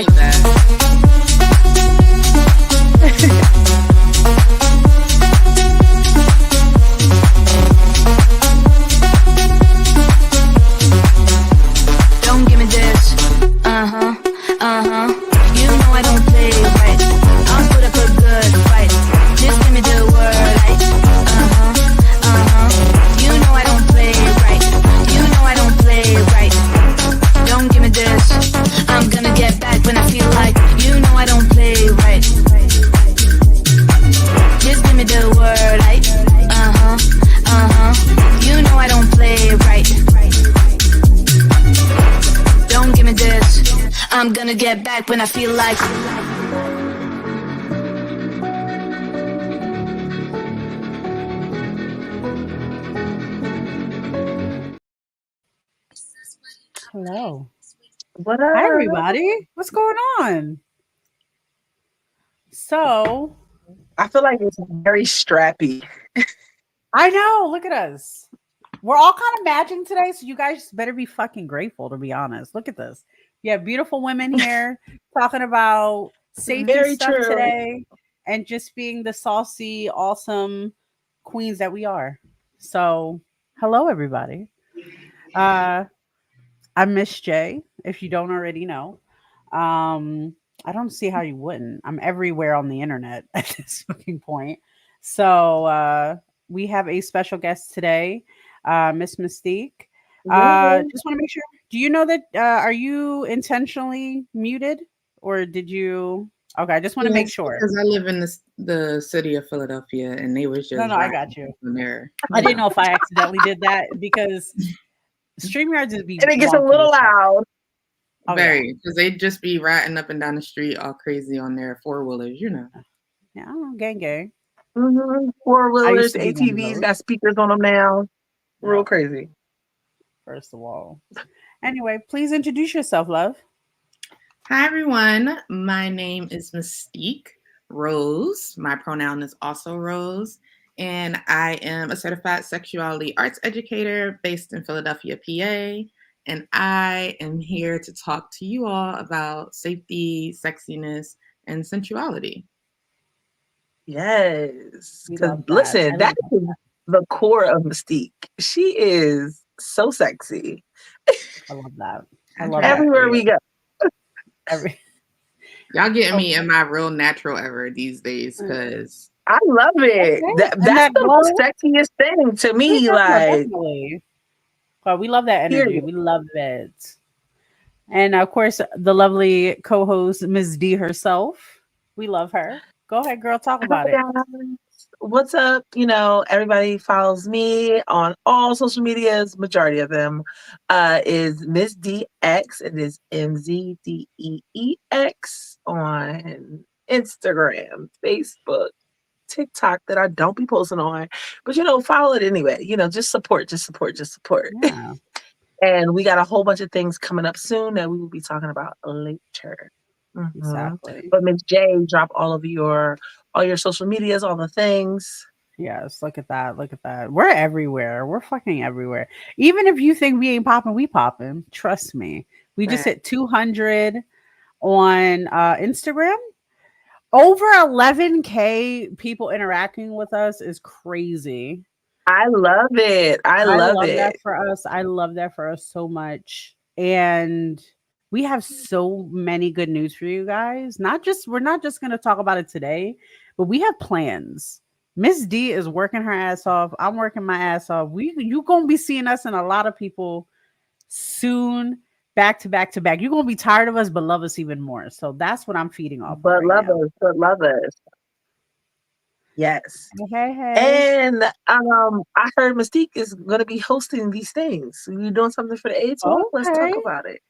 like that. Don't give me this. Uh-huh. Uh-huh. You know I don't play right. I'll put up a good fight. Just give me the word. Like, uh-huh. Uh-huh. You know I don't play right. You know I don't play right. Don't give me this. I'm gonna get back when I feel like. You know I don't play right. Just give me the word. Like, uh-huh. Uh-huh. You know I don't play right. Don't give me this. I'm gonna get back when I feel like. Hello. What up? Hi, everybody. What's going on? So, I feel like it's very strappy. I know. Look at us. We're all kind of matching today, so you guys better be fucking grateful, to be honest. Look at this. You have beautiful women here talking about safety Very stuff true. today and just being the saucy, awesome queens that we are. So, hello, everybody. I'm Miss J, if you don't already know. I don't see how you wouldn't. I'm everywhere on the internet at this fucking point. So we have a special guest today, Miss Mystique. Just want to make sure. Do you know that? Are you intentionally muted, or did you? Okay, I just want to make sure. Because I live in the city of Philadelphia, and they was just No, I got you. There. I didn't know if I accidentally did that because StreamYard just be And it gets a wonky little as fuck. loud. Oh, Very, because they just be riding up and down the street all crazy on their four-wheelers, you know. Yeah, gang. Mm-hmm. Four I wheelers, used to be one of ATVs those. got speakers on them now. Real Yeah. crazy. First of all. Anyway, please introduce yourself, love. Hi, everyone. My name is Mystique Rose. My pronoun is also Rose. And I am a certified sexuality arts educator based in Philadelphia, PA. And I am here to talk to you all about safety, sexiness, and sensuality. Yes. We Because love that. listen, I that love is the core of Mystique. She is so sexy. I love that. I I love try. that. Everywhere we go. Y'all getting me in my real natural ever these days, because I love it. Okay. And That's that the glow. most sexiest thing to me. Yeah, Like, definitely. But we love that energy. period. We love it. And of course, the lovely co-host, Ms. D herself. We love her. Go ahead, girl. Talk about it. What's up? You know, everybody follows me on all social medias. Majority of them is Miss DX. It is MZDEEX on Instagram, Facebook, TikTok that I don't be posting on. But you know, follow it anyway. You know, just support. Yeah. And we got a whole bunch of things coming up soon that we will be talking about later. Mm-hmm. Exactly. But Miss J, drop all your social medias, all the things. Yes, look at that. Look at that. We're everywhere. We're fucking everywhere. Even if you think we ain't popping, we popping. Trust me. We just hit 200 on Instagram. Over 11K people interacting with us is crazy. I love it. I love it. That for us. I love that for us so much. And we have so many good news for you guys. We're not just going to talk about it today, but we have plans. Miss D is working her ass off. I'm working my ass off. You going to be seeing us and a lot of people soon, back to back to back. You're going to be tired of us, but love us even more. So that's what I'm feeding off. But love us. Yes. Hey. And I heard Mystique is going to be hosting these things. You doing something for the AIDS Walk? Let's talk about it.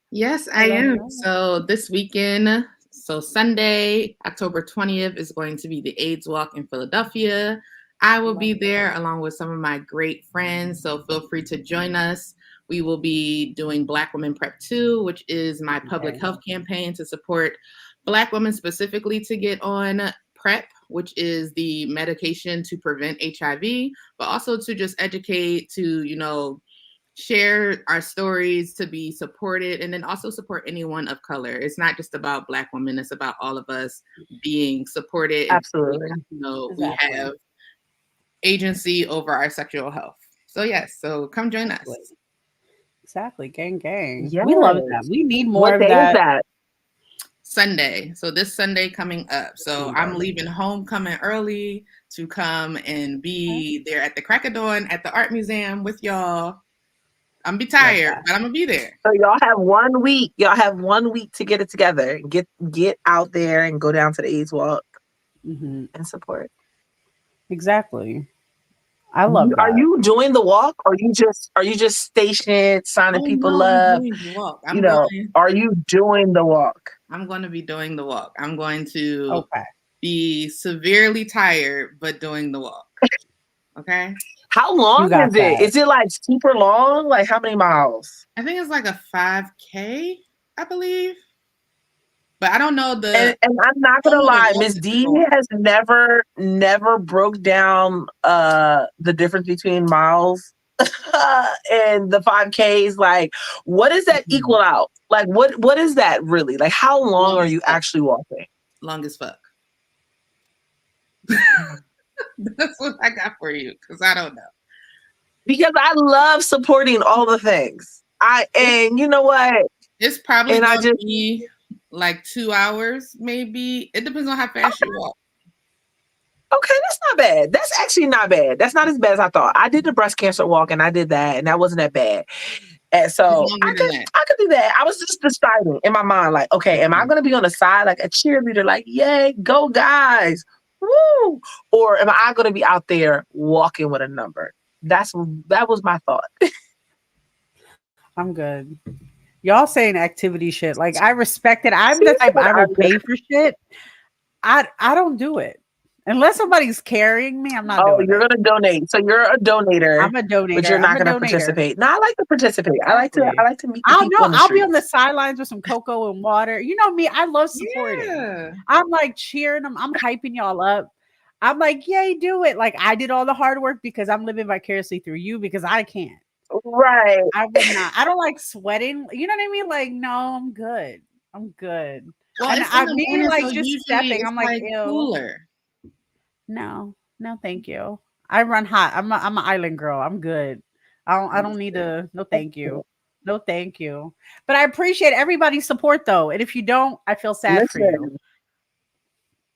Yes, I am. So this weekend, so Sunday, October 20th is going to be the AIDS Walk in Philadelphia. I will be there along with some of my great friends. So feel free to join us. We will be doing Black Women Prep 2, which is my public health campaign to support Black women specifically to get on PrEP, which is the medication to prevent HIV, but also to just educate, to, share our stories to be supported, and then also support anyone of color. It's not just about Black women, it's about all of us being supported. Absolutely. We have agency over our sexual health. So yes, so come join us. Exactly. Gang. Yes. We love that. We need more What of day that. is that? Sunday. So this Sunday coming up. So I'm leaving homecoming early to come and be there at the crack of dawn at the art museum with y'all. I'm gonna be tired, but I'm gonna be there. So y'all have 1 week. Y'all have 1 week to get it together. Get out there and go down to the AIDS walk and support. Exactly. I love that. Are you doing the walk, or are you just stationed, signing people up? I'm doing the walk. Are you doing the walk? I'm going to be doing the walk. I'm going to be severely tired, but doing the walk. Okay. How long is it? Is it like super long? Like how many miles? I think it's like a 5K, I believe. But I don't know and I'm not gonna lie, Miss D has never broke down the difference between miles and the 5Ks. Like, what does that equal out? Like, what is that really? Like, how long are you actually walking? Long as fuck. That's what I got for you, because I don't know. Because I love supporting all the things. And you know what? It's probably going to be like 2 hours, maybe. It depends on how fast you walk. Okay, that's not bad. That's actually not bad. That's not as bad as I thought. I did the breast cancer walk and I did that, and that wasn't that bad. And so I could do that. I was just deciding in my mind, like, okay, am I going to be on the side like a cheerleader, like, yay, go guys, woo? Or am I going to be out there walking with a number? That was my thought. I'm good. Y'all saying activity shit. Like, I respect it. I'm the type I will pay for shit. I don't do it. Unless somebody's carrying me, I'm not doing it. Oh, you're going to donate. So you're a donator. I'm a donator. But you're not going to participate. No, I like to participate. Exactly. I like to meet the people on the I'll be on the sidelines with some cocoa and water. You know me. I love supporting. Yeah. I'm like cheering them. I'm hyping y'all up. I'm like, yay, do it. Like, I did all the hard work because I'm living vicariously through you, because I can't. Right. I would not. I don't like sweating. You know what I mean? Like, no, I'm good. Well, and I mean, like, so just stepping. I'm like, ew. Cooler. No, thank you. I run hot. I'm an island girl. I'm good. I don't need to. No, thank you. No, thank you. But I appreciate everybody's support, though. And if you don't, I feel sad for you.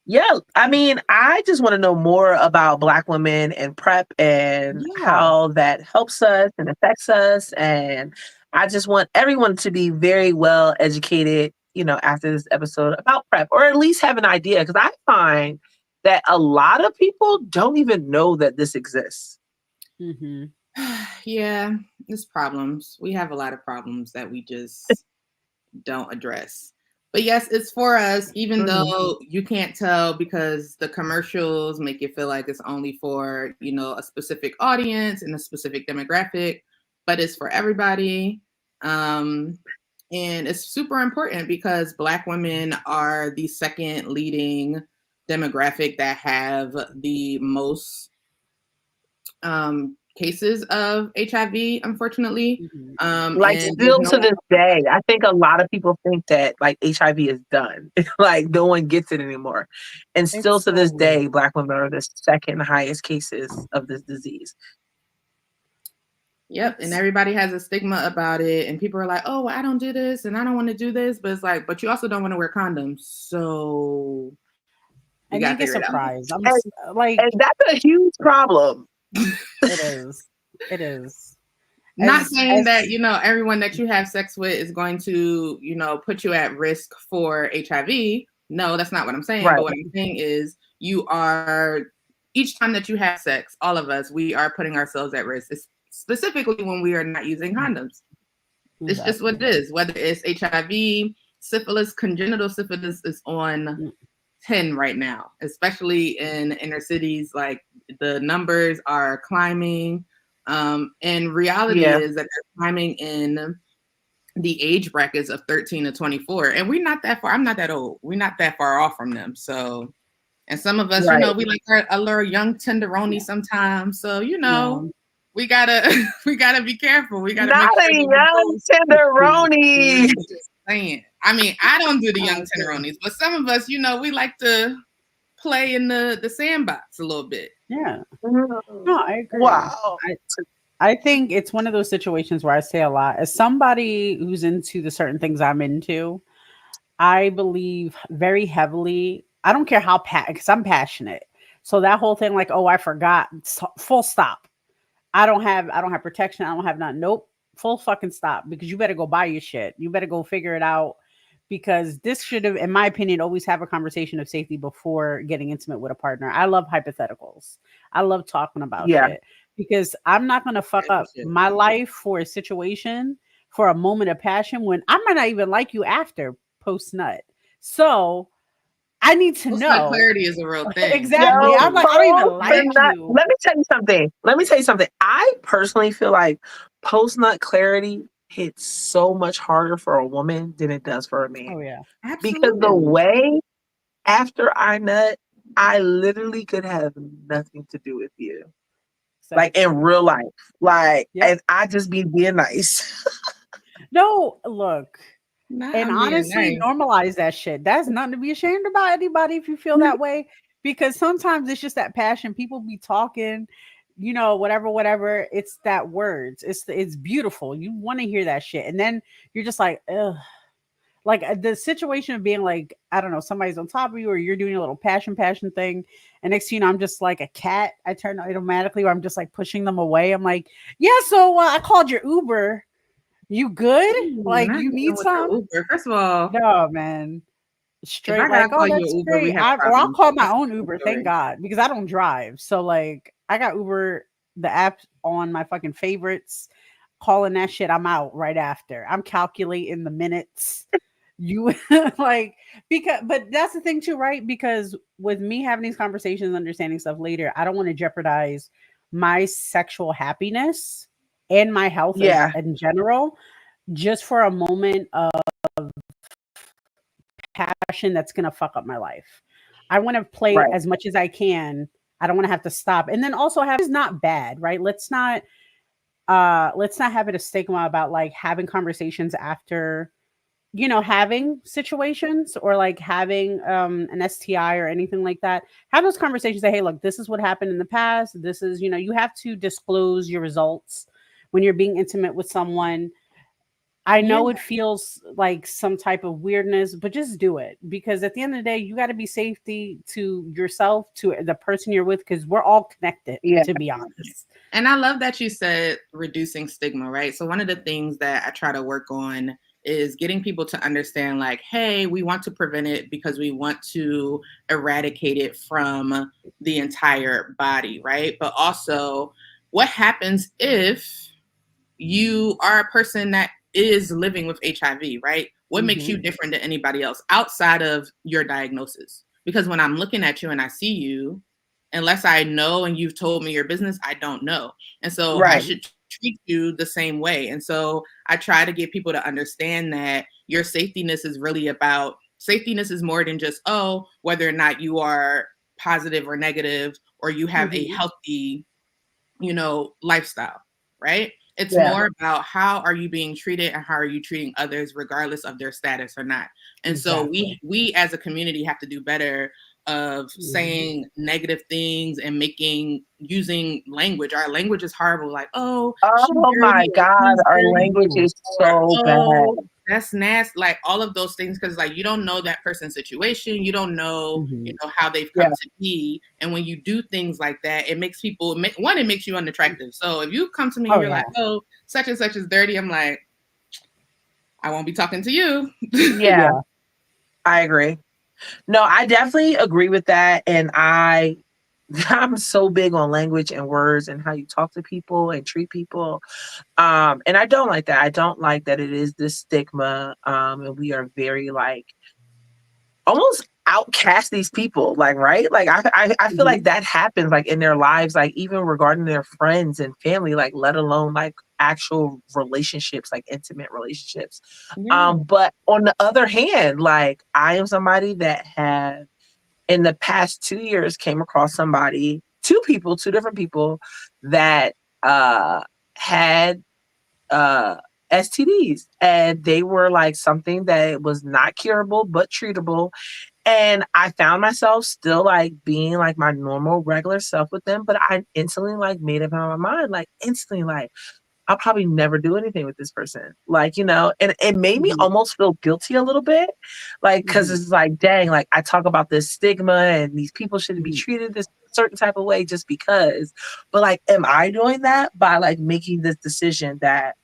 Yeah, I mean, I just want to know more about Black women and PrEP and how that helps us and affects us. And I just want everyone to be very well educated, after this episode about PrEP, or at least have an idea. Because I find that a lot of people don't even know that this exists. Mm-hmm. Yeah, there's problems. We have a lot of problems that we just don't address. But yes, it's for us, even though you can't tell because the commercials make you feel like it's only for, a specific audience and a specific demographic, but it's for everybody. And it's super important because Black women are the second leading demographic that have the most cases of HIV, unfortunately. Still to this day, I think a lot of people think that like HIV is done. Like no one gets it anymore. And still to this day, Black women are the second highest cases of this disease. Yep. And everybody has a stigma about it. And people are like, oh, well, I don't do this and I don't want to do this. But it's like, but you also don't want to wear condoms. So you got to get surprised. And that's a huge problem. It is. Not saying that, everyone that you have sex with is going to, put you at risk for HIV. No, that's not what I'm saying. Right. But what I'm saying is each time that you have sex, all of us, we are putting ourselves at risk, specifically when we are not using condoms. Exactly. It's just what it is. Whether it's HIV, syphilis, congenital syphilis is on 10 right now, especially in inner cities. Like the numbers are climbing. And reality is that they're climbing in the age brackets of 13 to 24. And we're not that far. I'm not that old. We're not that far off from them. So, and some of us, we like a little young tenderoni sometimes. So, we gotta be careful. We gotta Not make sure a that young tenderoni. just saying. I mean, I don't do the young tenderonis, but some of us, we like to play in the sandbox a little bit. Yeah. No, I agree. Wow. I think it's one of those situations where I say a lot. As somebody who's into the certain things I'm into, I believe very heavily. I don't care how because I'm passionate. So that whole thing, like, oh, I forgot. Full stop. I don't have protection. I don't have nothing. Nope. Full fucking stop. Because you better go buy your shit. You better go figure it out. Because this should have, in my opinion, always have a conversation of safety before getting intimate with a partner. I love hypotheticals. I love talking about shit. Because I'm not going to fuck up my life for a situation, for a moment of passion when I might not even like you after post nut. So I need to know. Clarity is a real thing. Exactly. Yo, I'm like, I don't even like you. Let me tell you something. I personally feel like post nut clarity hits so much harder for a woman than it does for a man. Oh yeah, absolutely. Because the way after I nut, I literally could have nothing to do with you. Like in real life. Like, and I just be being nice. No, look. And honestly, normalize that shit. That's nothing to be ashamed about, anybody, if you feel that way. Because sometimes it's just that passion. People be talking, whatever. It's that words. It's beautiful. You want to hear that shit. And then you're just like, ugh. Like the situation of being like, I don't know, somebody's on top of you or you're doing a little passion thing. And next thing you know, I'm just like a cat. I turn automatically where I'm just like pushing them away. I'm like, yeah, so I called your Uber. You good? Like you need some? Uber. First of all, no, man. Straight like, oh, that's Uber, great. Or I'll call my own Uber. Thank God, because I don't drive. So like, I got Uber, the app on my fucking favorites. Calling that shit, I'm out right after. I'm calculating the minutes. You like but that's the thing too, right? Because with me having these conversations, understanding stuff later, I don't want to jeopardize my sexual happiness and my health in general, just for a moment of passion that's gonna fuck up my life. I want to play as much as I can. I don't want to have to stop. And then also is not bad, right? Let's not have it a stigma about like having conversations after having situations or like having an STI or anything like that. Have those conversations. Say, hey, look, this is what happened in the past. This is, you have to disclose your results when you're being intimate with someone. I know it feels like some type of weirdness, but just do it, because at the end of the day, you got to be safety to yourself, to the person you're with, because we're all connected, to be honest. And I love that you said reducing stigma, right? So one of the things that I try to work on is getting people to understand like, hey, we want to prevent it because we want to eradicate it from the entire body, right? But also, what happens if you are a person that is living with HIV, right? What makes you different than anybody else outside of your diagnosis? Because when I'm looking at you and I see you, unless I know and you've told me your business, I don't know. And so I should treat you the same way. And so I try to get people to understand that your safetyness is really about, safetyness is more than just, whether or not you are positive or negative, or you have a healthy, lifestyle, right? It's more about how are you being treated and how are you treating others regardless of their status or not. And so we as a community have to do better of saying negative things and using language. Our language is horrible. Like, oh my God, our language is so bad. That's nasty. Like all of those things, because like you don't know that person's situation, you don't know, how they've come to be, and when you do things like that, it makes people it makes you unattractive. So if you come to me and you're like, oh, such and such is dirty, I'm like, I won't be talking to you. I agree. No, I definitely agree with that. And I'm so big on language and words and how you talk to people and treat people. And I don't like that. I don't like that it is this stigma. And we are very like almost outcast these people, like, right? Like I feel like that happens like in their lives, like even regarding their friends and family, like let alone like actual relationships, like intimate relationships. But on the other hand, like I am somebody that have in the past 2 years came across two different people that had STDs, and they were like something that was not curable but treatable. And I found myself still like being like my normal regular self with them, but I instantly like made up in my mind, like instantly like I'll probably never do anything with this person. Like, and it made me almost feel guilty a little bit. Like, cause it's like, dang, like I talk about this stigma and these people shouldn't be treated this certain type of way just because. But like, am I doing that by like making this decision that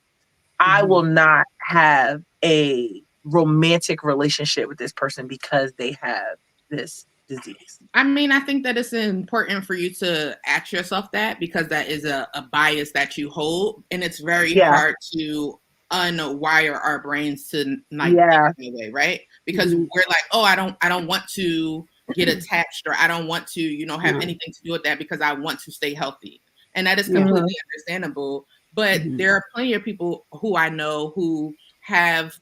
I will not have a romantic relationship with this person because they have this disease? I mean, I think that it's important for you to ask yourself that, because that is a bias that you hold, and it's very hard to unwire our brains to not think that way, right? Because we're like, oh, I don't want to get attached, or I don't want to, have anything to do with that because I want to stay healthy. And that is completely understandable. But there are plenty of people who I know who have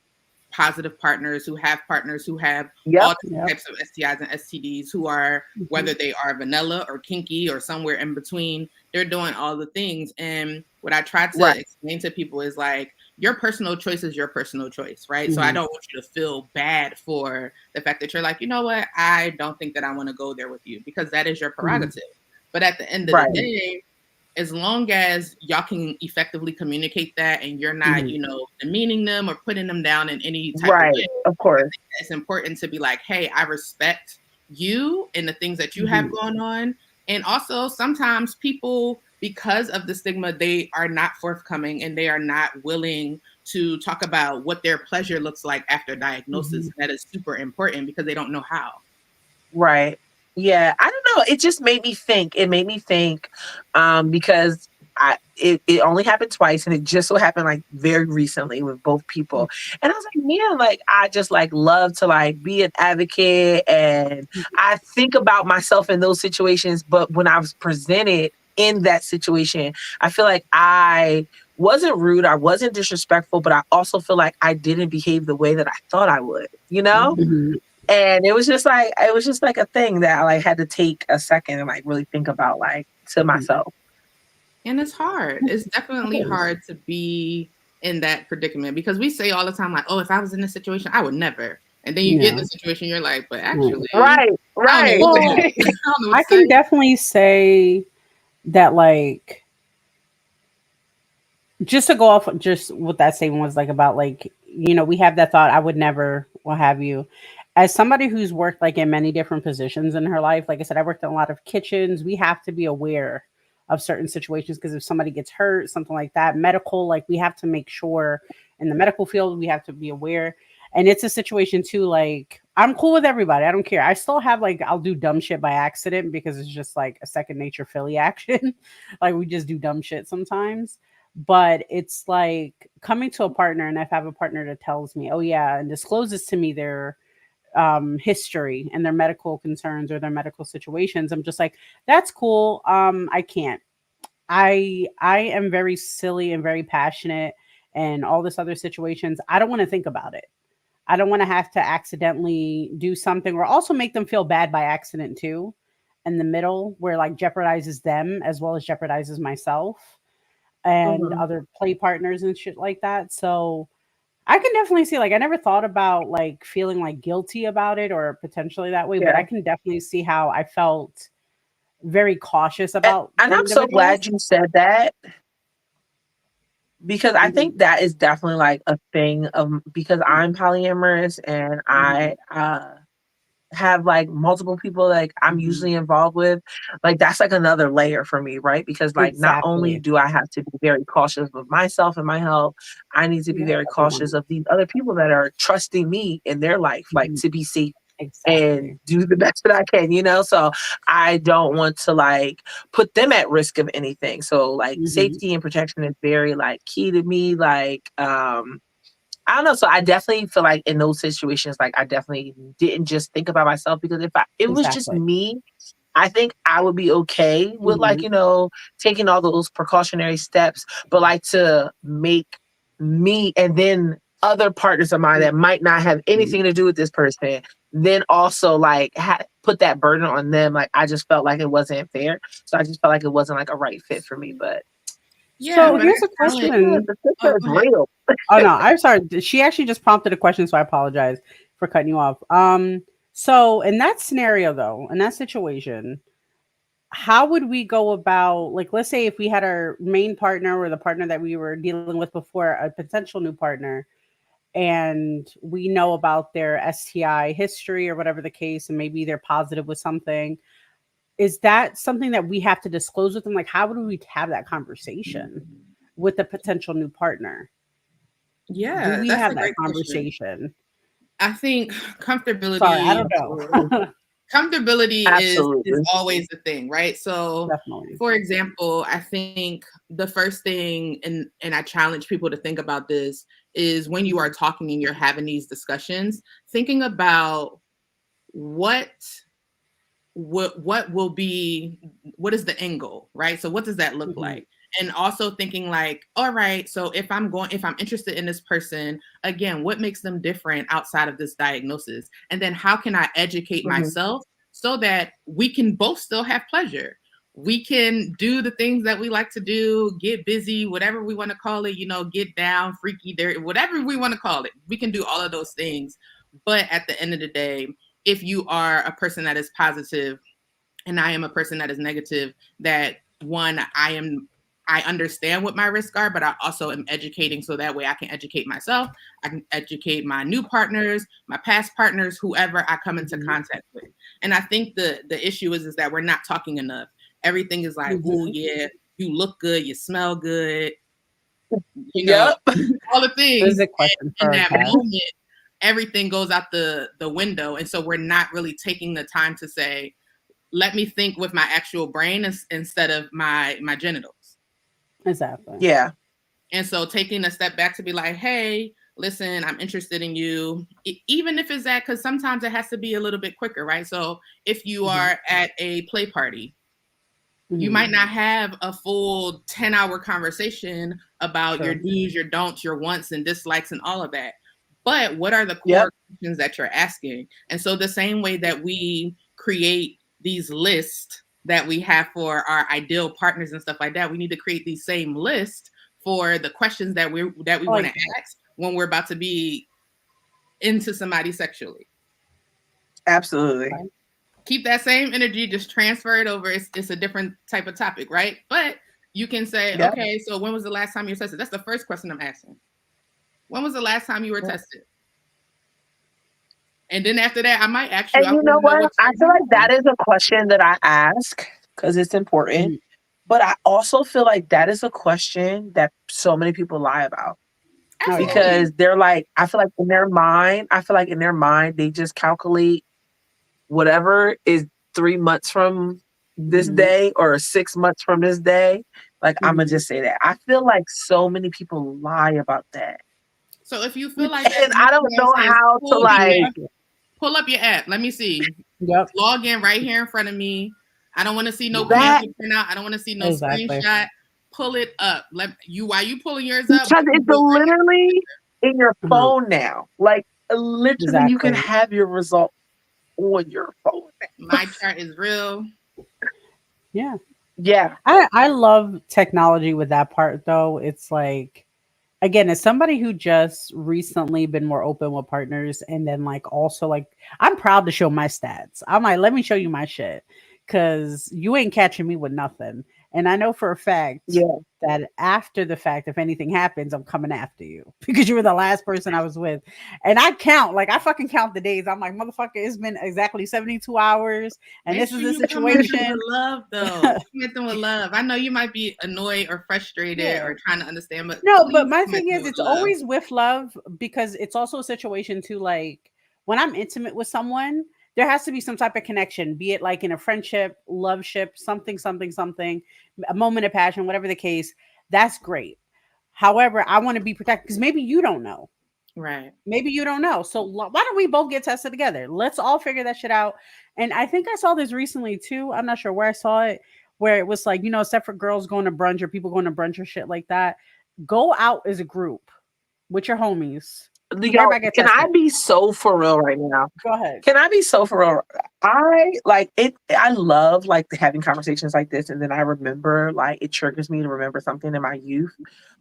positive partners, who have partners who have all types of STIs and STDs, who are, whether they are vanilla or kinky or somewhere in between, they're doing all the things. And what I try to explain to people is like, your personal choice is your personal choice, right? So I don't want you to feel bad for the fact that you're like, you know what, I don't think that I want to go there with you, because that is your prerogative. But at the end of the day, as long as y'all can effectively communicate that, and you're not, demeaning them or putting them down in any type of way, of course, it's important to be like, hey, I respect you and the things that you have going on. And also sometimes people, because of the stigma, they are not forthcoming and they are not willing to talk about what their pleasure looks like after diagnosis. That is super important because they don't know how. Right. Yeah, I don't know. It just made me think. It made me think because it only happened twice, and it just so happened like very recently with both people. And I was like, man, like I just like love to like be an advocate, and I think about myself in those situations. But when I was presented in that situation, I feel like I wasn't rude, I wasn't disrespectful, but I also feel like I didn't behave the way that I thought I would, And it was just like a thing that I like had to take a second and like really think about, like, to myself. And it's hard. It's definitely hard to be in that predicament, because we say all the time, like, oh, if I was in this situation, I would never. And then you get in the situation, you're like, but actually, right. Well, I can definitely say that, like, just to go off just what that statement was like about, like, we have that thought, I would never, what have you. As somebody who's worked like in many different positions in her life, like I said, I worked in a lot of kitchens. We have to be aware of certain situations, because if somebody gets hurt, something like that, medical, like we have to make sure in the medical field, we have to be aware. And it's a situation too, like I'm cool with everybody. I don't care. I still have like, I'll do dumb shit by accident because it's just like a second nature Philly action. Like we just do dumb shit sometimes. But it's like coming to a partner, and if I have a partner that tells me, oh yeah, and discloses to me their history and their medical concerns or their medical situations, I'm just like, that's cool. I can't. I am very silly and very passionate and all this other situations. I don't want to think about it. I don't want to have to accidentally do something or also make them feel bad by accident too, in the middle, where like jeopardizes them as well as jeopardizes myself and other play partners and shit like that. So I can definitely see, like, I never thought about like feeling like guilty about it or potentially that way, but I can definitely see how I felt very cautious about. And I'm so glad you said that, because I think that is definitely like a thing because I'm polyamorous, and I have like multiple people like I'm usually involved with. Like that's like another layer for me, right? Because like not only do I have to be very cautious of myself and my health, I need to be very cautious of these other people that are trusting me in their life, like to be safe and do the best that I can, so I don't want to like put them at risk of anything. So like safety and protection is very like key to me. Like I don't know. So I definitely feel like in those situations, like I definitely didn't just think about myself, because if it was just me, I think I would be okay with like, taking all those precautionary steps, but like to make me and then other partners of mine that might not have anything to do with this person, then also like put that burden on them. Like I just felt like it wasn't fair. So I just felt like it wasn't like a right fit for me, but Yeah, So but here's a I feel like- question. The sister is go ahead. real. Oh no, I'm sorry. She actually just prompted a question, so I apologize for cutting you off. So in that scenario though, in that situation, how would we go about, like, let's say if we had our main partner or the partner that we were dealing with before, a potential new partner, and we know about their STI history or whatever the case, and maybe they're positive with something. Is that something that we have to disclose with them? Like, how would we have that conversation with a potential new partner? Do Yeah, we that's have a that great question. conversation? I think Sorry, I comfortability don't know. comfortability is Absolutely. always the thing, right? So Definitely. for example, I think the first thing, and I challenge people to think about this, is when you are talking and you're having these discussions, thinking about what will be, what is the end goal, right? So what does that look like? And also thinking like, all right, so if I'm interested in this person, again, what makes them different outside of this diagnosis? And then how can I educate myself so that we can both still have pleasure? We can do the things that we like to do, get busy, whatever we want to call it, get down, freaky, dirty, whatever we want to call it. We can do all of those things. But at the end of the day, if you are a person that is positive and I am a person that is negative, that one, I understand what my risks are, but I also am educating so that way I can educate myself. I can educate my new partners, my past partners, whoever I come into contact with. And I think the issue is that we're not talking enough. Everything is like, oh yeah, you look good, you smell good, Yep. all the This is things. a question In for our that guest. moment, everything goes out the window. And so we're not really taking the time to say, let me think with my actual brain instead of my genitals. Exactly. Yeah. And so taking a step back to be like, hey, listen, I'm interested in you. Even if it's that, because sometimes it has to be a little bit quicker, right? So if you are at a play party, you might not have a full 10-hour conversation about your do's, your don'ts, your wants and dislikes and all of that. But what are the core questions that you're asking? And so the same way that we create these lists that we have for our ideal partners and stuff like that, we need to create these same lists for the questions that we want to ask when we're about to be into somebody sexually. Absolutely. Keep that same energy, just transfer it over. It's a different type of topic, right? But you can say, okay, so when was the last time you were tested? That's the first question I'm asking. When was the last time you were tested? And then after that, I might ask you. And you know what? I feel like that is a question that I ask because it's important. But I also feel like that is a question that so many people lie about. Absolutely. Because they're like, I feel like in their mind, they just calculate whatever is 3 months from this day or 6 months from this day. Like, I'm going to just say that. I feel like so many people lie about that. So if you feel like and I don't know how to like pull up your app. Let me see. Yep. Log in right here in front of me. I don't want to see no pamphlet print out. I don't want to see no screenshot. Pull it up. While you pulling yours up. Because it's literally in your phone now. Like literally you can have your result on your phone. My chart is real. Yeah. Yeah. I love technology with that part though. It's like, again, as somebody who just recently been more open with partners, and then like also like I'm proud to show my stats. I'm like, let me show you my shit, because you ain't catching me with nothing. And I know for a fact that after the fact, if anything happens, I'm coming after you because you were the last person I was with. And I fucking count the days. I'm like, motherfucker, it's been exactly 72 hours. And this is the situation. With love, though. With them with love. I know you might be annoyed or frustrated or trying to understand, but no, but my thing is, it's always with love, because it's also a situation too. Like when I'm intimate with someone, there has to be some type of connection, be it like in a friendship, love ship, something, a moment of passion, whatever the case. That's great. However, I want to be protected because maybe you don't know. Right. Maybe you don't know. So why don't we both get tested together? Let's all figure that shit out. And I think I saw this recently too. I'm not sure where I saw it, where it was like, except for girls going to brunch or people going to brunch or shit like that, go out as a group with your homies. Yo, can I be so for real right now? Go ahead. Can I be so for real? I like it. I love like having conversations like this. And then I remember like it triggers me to remember something in my youth.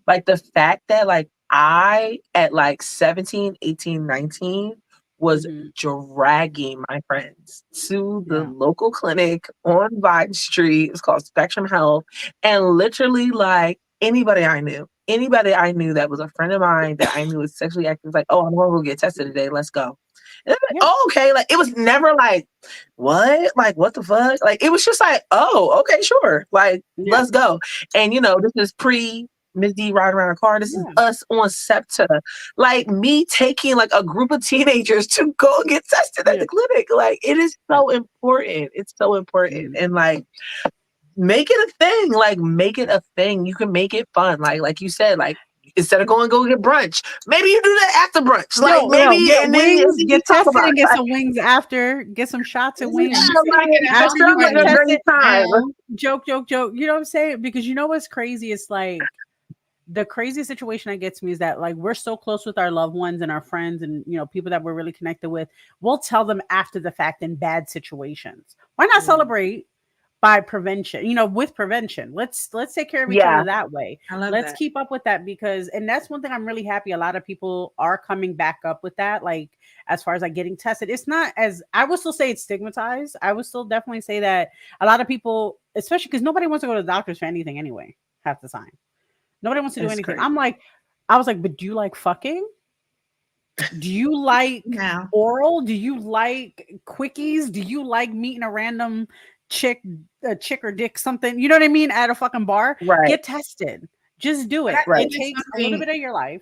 Like the fact that like I at like 17, 18, 19 was Mhm. dragging my friends to the Yeah. local clinic on Vine Street. It's called Spectrum Health. And literally like anybody I knew that was a friend of mine that I knew was sexually active was like, oh, I'm gonna go get tested today. Let's go. And I'm like, Yeah. oh, okay. Like it was never like, what? Like, what the fuck? Like it was just like, oh, okay, sure. Like, Yeah. let's go. And you know, this is pre Miss D riding around a car. This is Yeah. us on SEPTA. Like me taking like a group of teenagers to go get tested at Yeah. the clinic. Like it is so important. It's so important. Mhm. And like make it a thing. Like make it a thing. You can make it fun. Like you said, like instead of going go get brunch, maybe you do that after brunch. Like maybe Get and wings, then you get talk tested, about and it. get Like, some wings after. Get some shots and wings. like, that After you sounds like get a great tested, time. joke. You know what I'm saying? Because you know what's crazy? It's like the craziest situation that gets me is that like we're so close with our loved ones and our friends and you know people that we're really connected with. We'll tell them after the fact in bad situations. Why not celebrate by prevention? You know, with prevention, let's take care of each Yeah. other that way. I love Let's that. keep up with that because, and that's one thing I'm really happy. A lot of people are coming back up with that. Like as far as like getting tested, it's not as I would still say it's stigmatized. I would still definitely say that a lot of people, especially because nobody wants to go to the doctors for anything anyway, half the time. Nobody wants to do It's anything. crazy. I was like, but do you like fucking? Do you like Now, oral? Do you like quickies? Do you like meeting a random chick, chick or dick, something? You know what I mean? At a fucking bar, Right. get tested. Just do but it. I Right. It think it's takes a little something. bit of your life.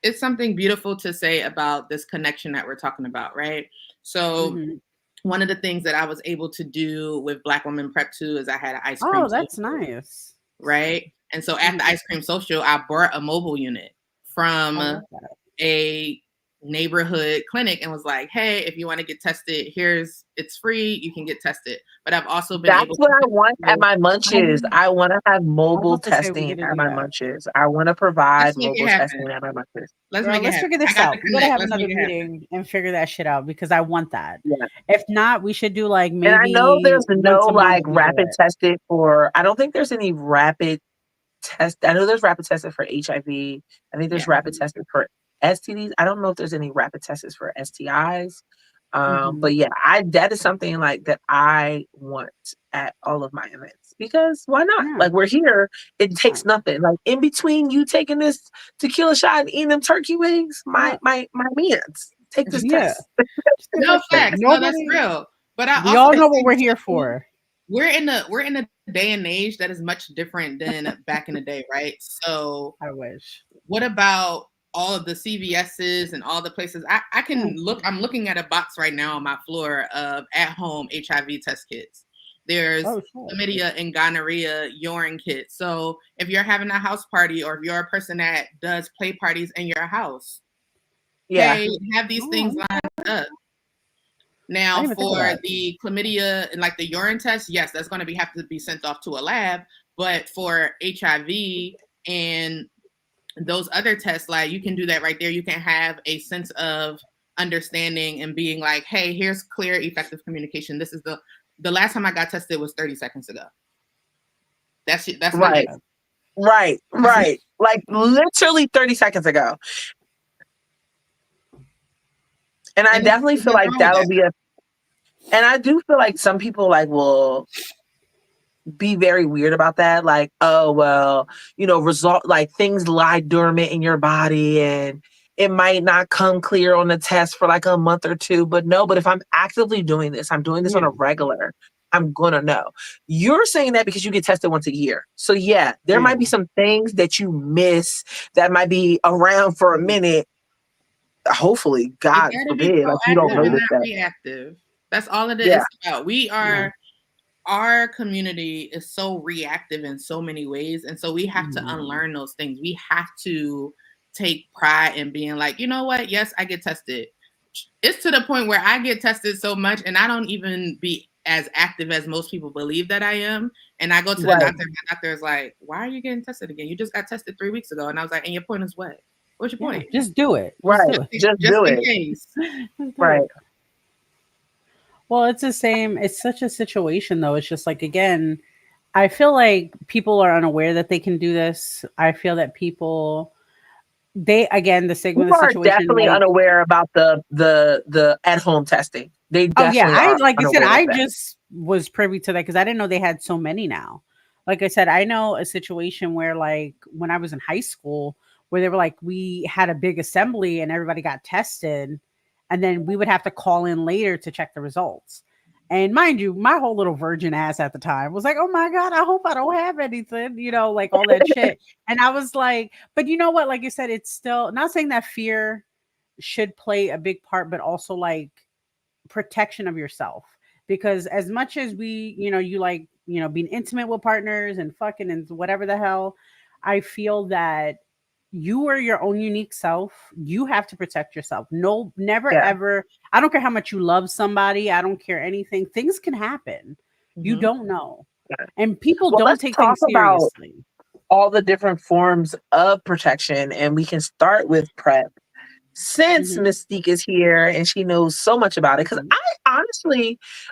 It's something beautiful to say about this connection that we're talking about, right? So Mhm. one of the things that I was able to do with Black Women Prep 2 is I had an ice cream Oh, that's social, nice. right? And so at the Mhm. ice cream social, I bought a mobile unit I from love that. a neighborhood clinic and was like, hey, if you want to get tested, it's free, you can get tested. But I've also been That's able what to I want at people, my munches. I want to have I was mobile about to say we testing got to at do my that. munches. I want to provide let's make it mobile testing happen. at my munches. Let's Girl, make it let's happen. figure I this got the out. We gotta connect. have Let's another make it happen. meeting and figure that shit out because I want that. Yeah. If not, we should do like And I know maybe there's once no a month like we do rapid it. tested for, I don't think there's any rapid test. I know there's rapid tested for HIV. I think there's Yeah. rapid tested for STDs. I don't know if there's any rapid tests for STIs. Mhm. But yeah, that is something like that I want at all of my events because why not? Yeah. Like we're here, it Right. takes nothing. Like in between you taking this tequila shot and eating them turkey wings, Yeah. my mans, take this Yeah. test. Just get No tested. facts. No, that's Nobody. real. But I We also all know what think we're here too, for. we're in a day and age that is much different than back in the day, right? So I wish. what about all of the CVS's and all the places? I can look, I'm looking at a box right now on my floor of at-home HIV test kits. There's Oh shit. chlamydia and gonorrhea urine kits. So if you're having a house party or if you're a person that does play parties in your house, Yeah. hey, have these things Oh, lined up. I Now, didn't even think of for that. the chlamydia and like the urine test, yes, that's going to have to be sent off to a lab. But for HIV and those other tests, like you can do that right there. You can have a sense of understanding and being like, hey, here's clear, effective communication. This is the last time I got tested was 30 seconds ago. That's my Right. gift. Right. Like literally 30 seconds ago. And I And there's definitely feel nothing like wrong with that'll that. be and I do feel like some people like will be very weird about that. Like, oh, well, result like things lie dormant in your body and it might not come clear on the test for like a month or two. But no, but if I'm actively doing this, I'm doing this on Yeah. a regular, I'm gonna know. You're saying that because you get tested once a year. So yeah, there might be some things that you miss that might be around for a minute. Hopefully, You God gotta be forbid, like you don't proactive and notice not that. reactive. That's all it Yeah. is about. Our community is so reactive in so many ways. And so we have to unlearn those things. We have to take pride in being like, you know what? Yes, I get tested. It's to the point where I get tested so much and I don't even be as active as most people believe that I am. And I go to the Right. doctor, and the doctor is like, why are you getting tested again? You just got tested 3 weeks ago. And I was like, and your point is what? What's your point? Just do it. Right. Just do it. Just Just do in it. case. Just do Right. it. Well, it's the same. It's such a situation, though. It's just like, again, I feel like people are unaware that they can do this. I feel that again, the stigma of the People are situation, definitely like, unaware about the at home testing. They oh yeah, definitely are like I said, unaware of I that. just was privy to that because I didn't know they had so many now. Like I said, I know a situation where, like, when I was in high school, where they were like, we had a big assembly and everybody got tested, and then we would have to call in later to check the results. And mind you, my whole little virgin ass at the time was like, oh my God, I hope I don't have anything, like all that shit. And I was like, but you know what? Like you said, it's still not saying that fear should play a big part, but also like protection of yourself. Because as much as we, you like, being intimate with partners and fucking and whatever the hell, I feel that you are your own unique self. You have to protect yourself. No, never Yeah. ever. I don't care how much you love somebody. I don't care anything. Things can happen. You don't know. And people Well, don't let's take talk things about seriously. all the different forms of protection, and we can start with PrEP. Since Mhm, Mystique is here and she knows so much about it, because mhm,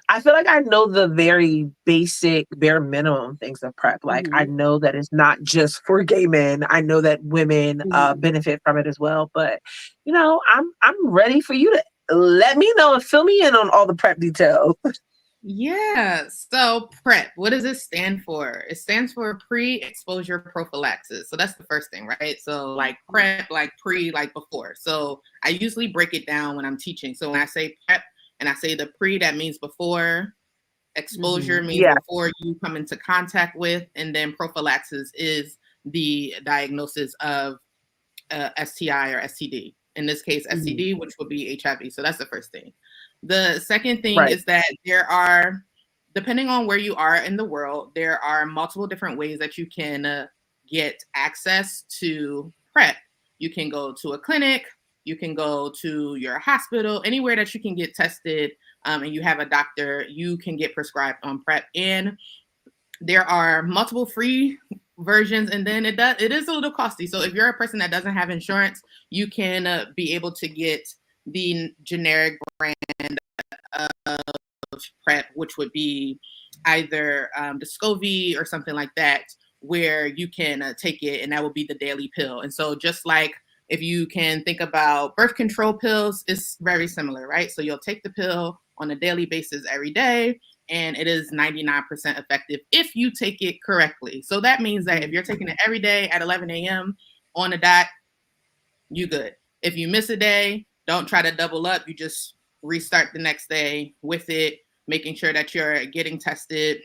I feel like I know the very basic, bare minimum things of PrEP. Like I mhm, know that it's not just for gay men. I know that women mhm. benefit from it as well. But I'm ready for you to let me know and fill me in on all the PrEP details. Yeah. So PrEP, what does it stand for? It stands for pre-exposure prophylaxis. So that's the first thing, right? So like PrEP, like pre, like before. So I usually break it down when I'm teaching. So when I say PrEP and I say the pre, that means before. Exposure Mhm. means Yeah. before you come into contact with, and then prophylaxis is the diagnosis of STI or STD. In this case, Mhm. STD, which would be HIV. So that's the first thing. The second thing Right. is that there are, depending on where you are in the world, there are multiple different ways that you can get access to PrEP. You can go to a clinic, you can go to your hospital, anywhere that you can get tested, and you have a doctor, you can get prescribed on PrEP. And there are multiple free versions, and then it is a little costly. So if you're a person that doesn't have insurance, you can be able to get the generic brand of PrEP, which would be either Descovy or something like that, where you can take it, and that will be the daily pill. And so just like if you can think about birth control pills, it's very similar, right? So you'll take the pill on a daily basis every day, and it is 99% effective if you take it correctly. So that means that if you're taking it every day at 11 a.m. on the dot, you good. If you miss a day, don't try to double up. You just restart the next day with it, making sure that you're getting tested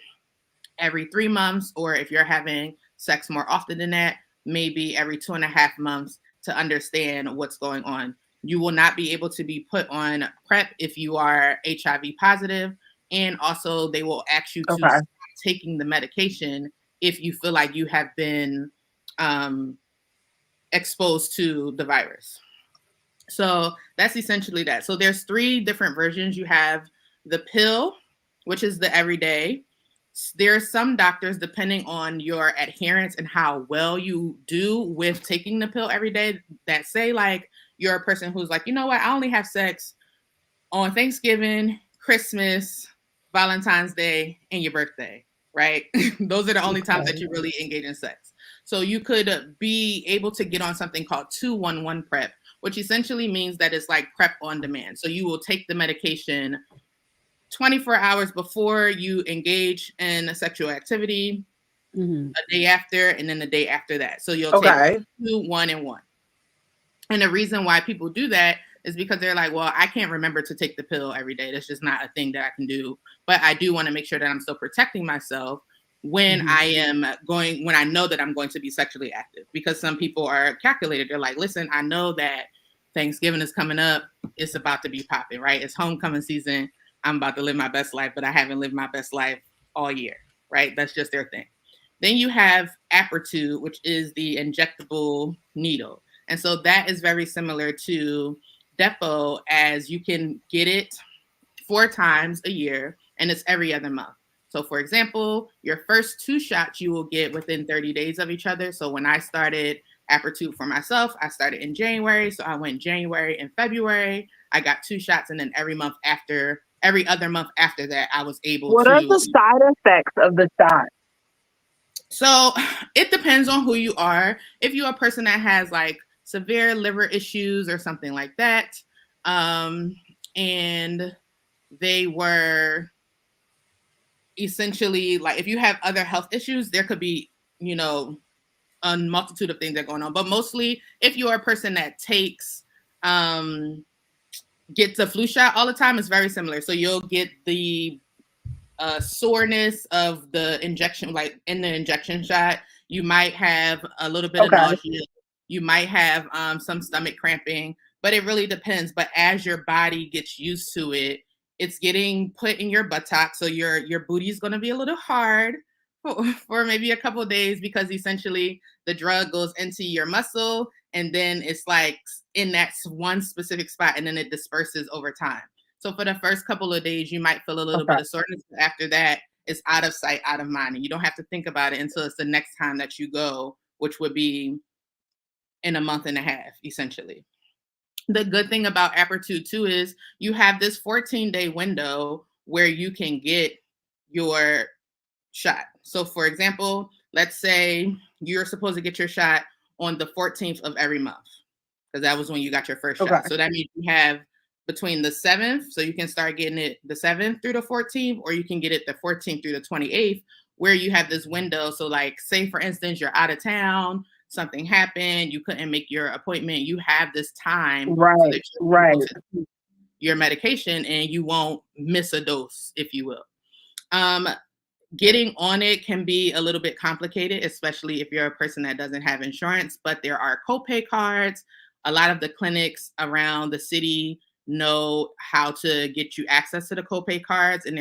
every 3 months, or if you're having sex more often than that, maybe every 2.5 months to understand what's going on. You will not be able to be put on PrEP if you are HIV positive. And also, they will ask you to Okay. stop taking the medication if you feel like you have been um, exposed to the virus. So that's essentially that. So there's 3 different versions. You have the pill, which is the everyday. There are some doctors, depending on your adherence and how well you do with taking the pill every day, that say like you're a person who's like, you know what, I only have sex on Thanksgiving, Christmas, Valentine's Day, and your birthday, right? Those are the only times that Okay. you really engage in sex. So you could be able to get on something called 211 PrEP, which essentially means that it's like PrEP on demand. So you will take the medication 24 hours before you engage in a sexual activity, Mhm. a day after, and then the day after that. So you'll take Okay. 2, 1, and 1. And the reason why people do that is because they're like, well, I can't remember to take the pill every day. That's just not a thing that I can do. But I do want to make sure that I'm still protecting myself when Mhm. when I know that I'm going to be sexually active. Because some people are calculated. They're like, listen, I know that Thanksgiving is coming up. It's about to be popping, right? It's homecoming season. I'm about to live my best life, but I haven't lived my best life all year, right? That's just their thing. Then you have Apretude, which is the injectable needle. And so that is very similar to Depo, as you can get it 4 times a year and it's every other month. So, for example, your first 2 shots you will get within 30 days of each other. So, when I started Apretude for myself, I started in January. So, I went January and February. I got 2 shots, and then every month after every other month after that, I was able What are to. the side effects of the shot? So it depends on who you are. If you're a person that has like severe liver issues or something like that, and they were essentially like, if you have other health issues, there could be, you know, a multitude of things that are going on. But mostly, if you're a person that takes gets a flu shot all the time, it's very similar. So you'll get the soreness of the injection, like in the injection shot. You might have a little bit of nausea. You might have some stomach cramping, but it really depends. But as your body gets used to it, it's getting put in your buttocks. So your booty is going to be a little hard for maybe a couple of days, because essentially the drug goes into your muscle and then it's like in that one specific spot, and then it disperses over time. So for the first couple of days, you might feel a little bit of soreness, but after that, it's out of sight, out of mind. And you don't have to think about it until it's the next time that you go, which would be in a month and a half, essentially. The good thing about Apertude 2 is you have this 14-day window where you can get your shot. So for example, let's say you're supposed to get your shot on the 14th of every month, because that was when you got your first shot. So that means you have between the 7th, so you can start getting it the 7th through the 14th, or you can get it the 14th through the 28th, where you have this window. So like, say for instance, you're out of town, something happened, you couldn't make your appointment, you have this time so that you're able to take your medication and you won't miss a dose, if you will. Getting on it can be a little bit complicated, especially if you're a person that doesn't have insurance, but there are copay cards. A lot of the clinics around the city know how to get you access to the copay cards, and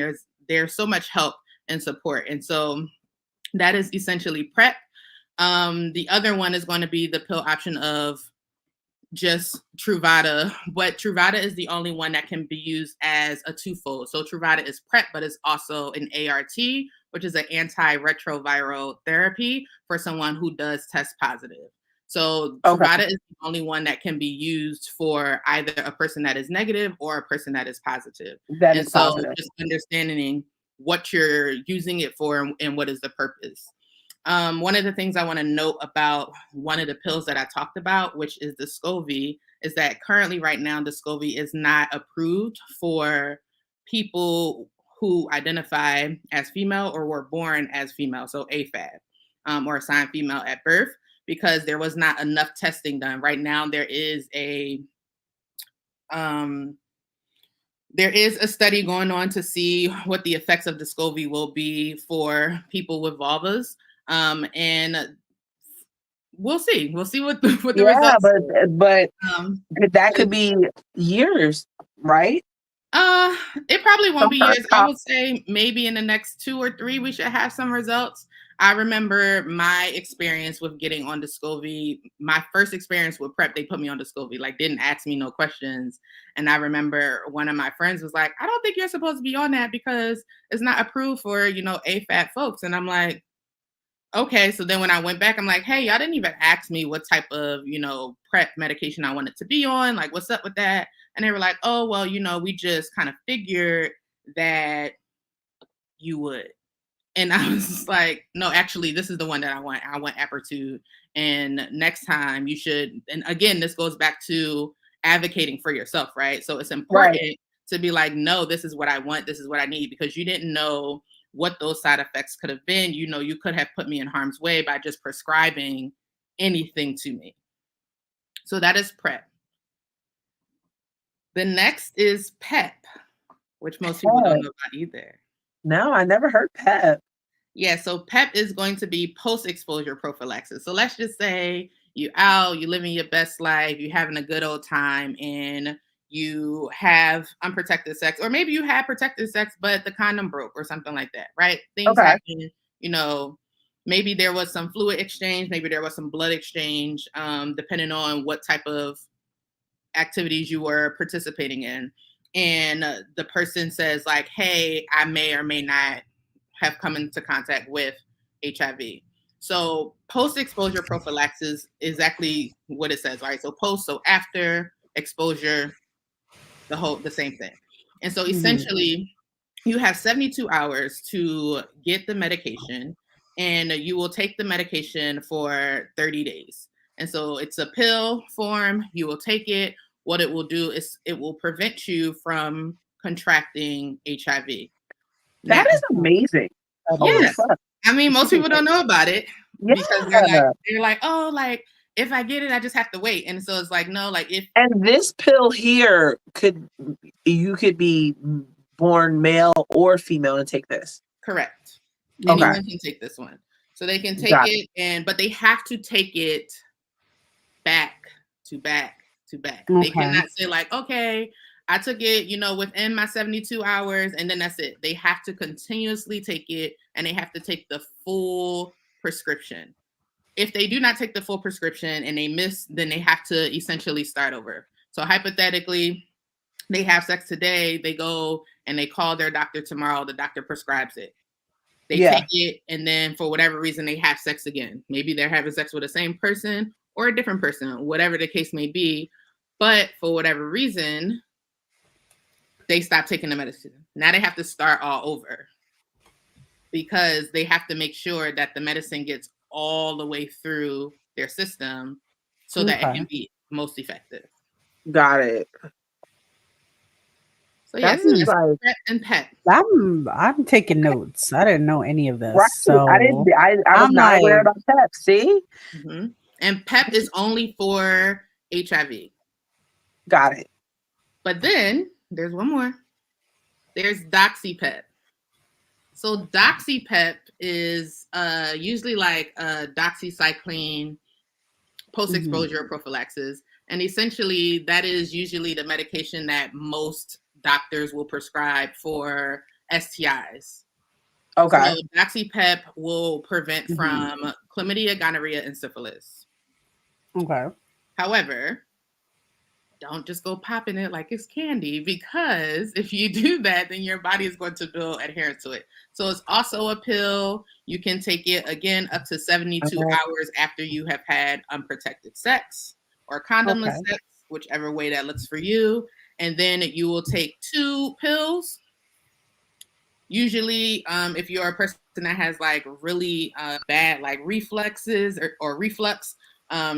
there's so much help and support. And so that is essentially PrEP. The other one is going to be the pill option of just Truvada, but Truvada is the only one that can be used as a twofold. So Truvada is PrEP, but it's also an ART, which is an antiretroviral therapy for someone who does test positive. So Truvada is the only one that can be used for either a person that is negative or a person that is positive. So just understanding what you're using it for and what is the purpose. One of the things I want to note about one of the pills that I talked about, which is Descovy, is that currently right now, Descovy is not approved for people who identify as female or were born as female, so AFAB, or assigned female at birth, because there was not enough testing done. Right now, there is a study going on to see what the effects of Descovy will be for people with vulvas. And we'll see. We'll see what the results are. But that could be years, right? It probably won't be years. I would say maybe in the next 2 or 3 we should have some results. I remember my experience with getting on Descovy. My first experience with PrEP, they put me on Descovy, like didn't ask me no questions. And I remember one of my friends was like, "I don't think you're supposed to be on that because it's not approved for, AFAB folks." And I'm like, okay. So then when I went back, I'm like, "Hey, y'all didn't even ask me what type of, PrEP medication I wanted to be on. Like, what's up with that?" And they were like, "Oh, well, we just kind of figured that you would." And I was just like, "No, actually, this is the one that I want. I want Apertude. And next time you should," and again, this goes back to advocating for yourself, right? So it's important to be like, "No, this is what I want. This is what I need," because you didn't know what those side effects could have been. You could have put me in harm's way by just prescribing anything to me. So that is PrEP. The next is PEP, which most people don't know about either. No, I never heard PEP. Yeah, so PEP is going to be post-exposure prophylaxis. So let's just say you out, you living your best life, you having a good old time, and you have unprotected sex, or maybe you had protected sex, but the condom broke or something like that, right? Things happen, maybe there was some fluid exchange, maybe there was some blood exchange, depending on what type of activities you were participating in. And the person says like, "Hey, I may or may not have come into contact with HIV." So post-exposure prophylaxis is exactly what it says, right? So post, so after exposure, the same thing. And so essentially, you have 72 hours to get the medication, and you will take the medication for 30 days. And so it's a pill form. You will take it. What it will do is it will prevent you from contracting HIV. That is amazing. Yes. I mean, most people don't know about it because they're like, oh, like if I get it, I just have to wait. And so it's like, no, like if. And this pill here you could be born male or female and take this. Correct. Anyone can take this one. So they can take it, but they have to take it back to back to back. They cannot say like, okay, I took it, within my 72 hours and then that's it. They have to continuously take it, and they have to take the full prescription. If they do not take the full prescription and they miss, then they have to essentially start over. So hypothetically, they have sex today, they go and they call their doctor tomorrow, the doctor prescribes it. They take it, and then for whatever reason, they have sex again. Maybe they're having sex with the same person or a different person, whatever the case may be. But for whatever reason, they stop taking the medicine. Now they have to start all over because they have to make sure that the medicine gets all the way through their system so that it can be most effective. Got it. So yes, PrEP and PEP. I'm taking notes. I didn't know any of this. Right. So I was not aware about PEP. See? Mm-hmm. And PEP is only for HIV. Got it. But then there's one more. There's DoxyPEP. So DoxyPEP is usually like doxycycline post-exposure prophylaxis. And essentially that is usually the medication that most doctors will prescribe for STIs. Okay. So DoxyPEP will prevent from chlamydia, gonorrhea, and syphilis. Okay. However, don't just go popping it like it's candy, because if you do that, then your body is going to build adherence to it. So it's also a pill. You can take it again up to 72 hours after you have had unprotected sex or condomless sex, whichever way that looks for you. And then you will take 2 pills. Usually, if you're a person that has like really bad like reflexes or reflux,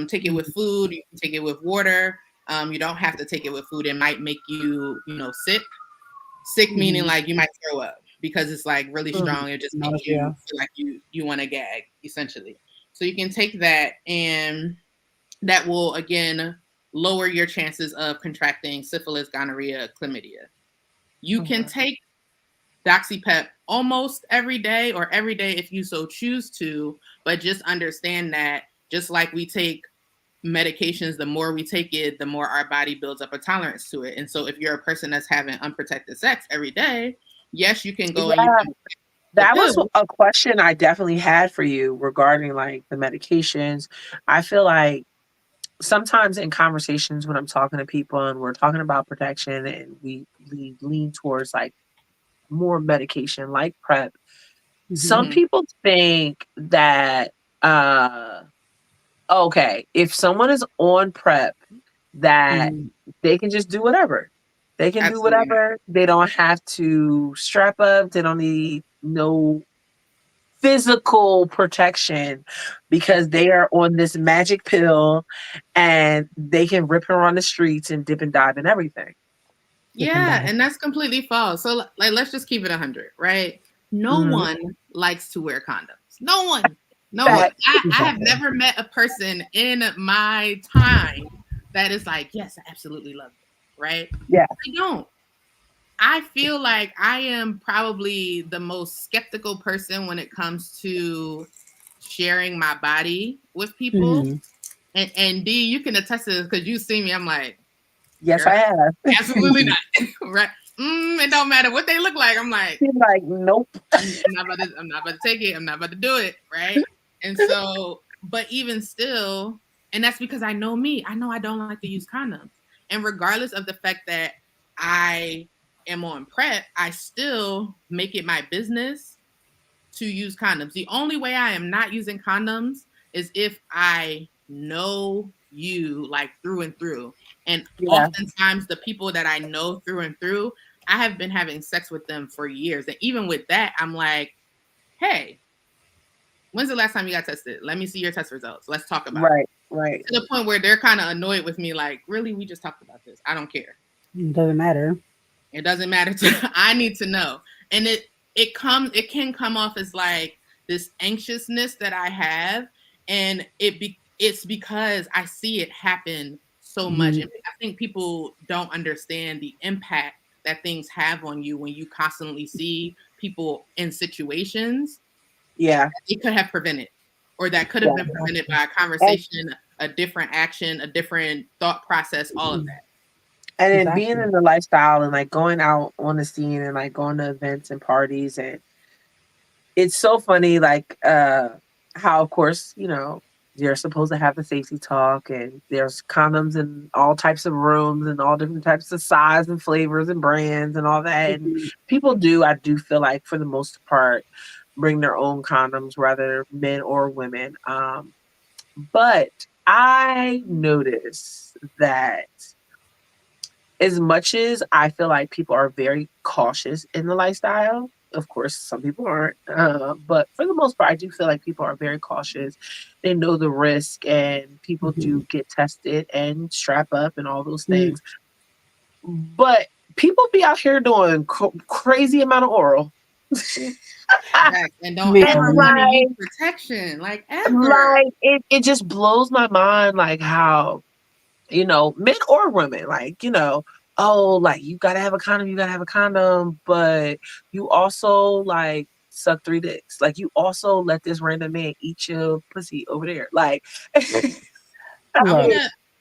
take it with food. You can take it with water. You don't have to take it with food. It might make you, sick. Sick meaning like you might throw up because it's like really strong. It just makes you feel like you want to gag, essentially. So you can take that, and that will again lower your chances of contracting syphilis, gonorrhea, chlamydia. You can take DoxyPEP almost every day or every day if you so choose to, but just understand that just like we take medications, the more we take it, the more our body builds up a tolerance to it. And so if you're a person that's having unprotected sex every day, yes, you can go and you can. That was a question I definitely had for you regarding like the medications. I feel like sometimes in conversations when I'm talking to people and we're talking about protection and we lean towards like more medication like PrEP, some people think that okay, if someone is on PrEP, that they can just do whatever. They can do whatever. They don't have to strap up. They don't need no physical protection because they are on this magic pill and they can rip around the streets and dip and dive and everything. Yeah, and that's completely false. So like, let's just keep it 100, right? No one likes to wear condoms. No one. No one. I have never met a person in my time that is like, yes, I absolutely love it, right? Yeah. I don't. I feel like I am probably the most skeptical person when it comes to sharing my body with people. And D, you can attest to this because you see me. I'm like, yes, I have. Absolutely not. Right? It don't matter what they look like. I'm like, nope. I'm not about to take it. I'm not about to do it. Right? And so, but even still, and that's because I know me. I know I don't like to use condoms. And regardless of the fact that I am on PrEP, I still make it my business to use condoms. The only way I am not using condoms is if I know you like through and through. And oftentimes the people that I know through and through, I have been having sex with them for years. And even with that, I'm like, hey, when's the last time you got tested? Let me see your test results. Let's talk about it. Right. To the point where they're kind of annoyed with me, like, really, we just talked about this. I don't care. It doesn't matter. It doesn't matter to I need to know. And it can come off as like this anxiousness that I have. And it's because I see it happen so much. And I think people don't understand the impact that things have on you when you constantly see people in situations that they could have prevented, or that could have been prevented by a conversation, a different action, a different thought process, all of that. And then being in the lifestyle and like going out on the scene and like going to events and parties, and it's so funny, like how, of course, you know, you're supposed to have the safety talk, and there's condoms in all types of rooms and all different types of size and flavors and brands and all that. And people I do feel like for the most part, bring their own condoms, whether men or women. But I notice that as much as I feel like people are very cautious in the lifestyle, of course, some people aren't. But for the most part, I do feel like people are very cautious. They know the risk, and people do get tested and strap up and all those things. But people be out here doing crazy amount of oral. And don't ever want to use protection, like ever. Like it just blows my mind, like how, you know, men or women, like, you know, oh, like you gotta have a condom, but you also like suck 3 dicks. Like you also let this random man eat your pussy over there. Like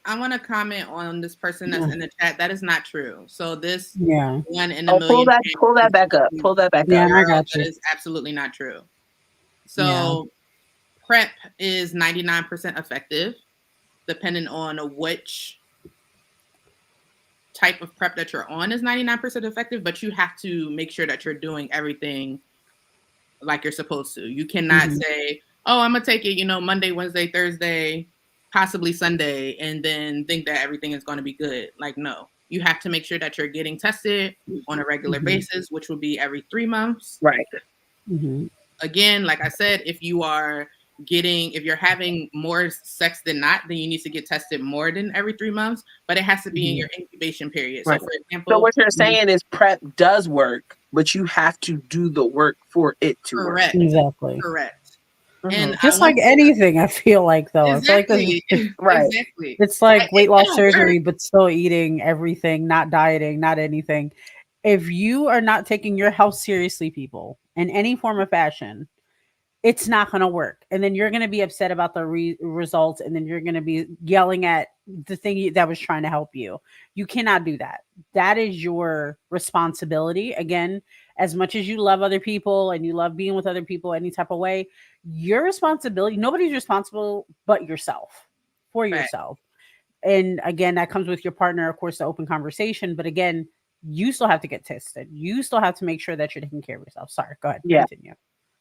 I want to comment on this person that's in the chat. That is not true. So this one in a million. Pull that back up. Pull that back up. I got you. That is absolutely not true. So PrEP is 99% effective, depending on which type of PrEP that you're on is 99% effective, but you have to make sure that you're doing everything like you're supposed to. You cannot say, oh, I'm going to take it, you know, Monday, Wednesday, Thursday, possibly Sunday, and then think that everything is going to be good. Like, no, you have to make sure that you're getting tested on a regular basis, which will be every 3 months. Right. Again, like I said, if you're having more sex than not, then you need to get tested more than every 3 months, but it has to be in your incubation period. Right. So for example, so what you're saying is PrEP does work, but you have to do the work for it to correct. work. Exactly. Correct. And just like anything, I feel like though. Exactly. I feel like right. Exactly. It's like weight loss surgery, but still eating everything, not dieting, not anything. If you are not taking your health seriously, people, in any form of fashion, it's not going to work. And then you're going to be upset about the results. And then you're going to be yelling at the thing that was trying to help you. You cannot do that. That is your responsibility. Again, as much as you love other people and you love being with other people any type of way, your responsibility, nobody's responsible but yourself, for yourself. And again, that comes with your partner, of course, the open conversation. But again, you still have to get tested. You still have to make sure that you're taking care of yourself. Sorry, go ahead. Yeah. Continue.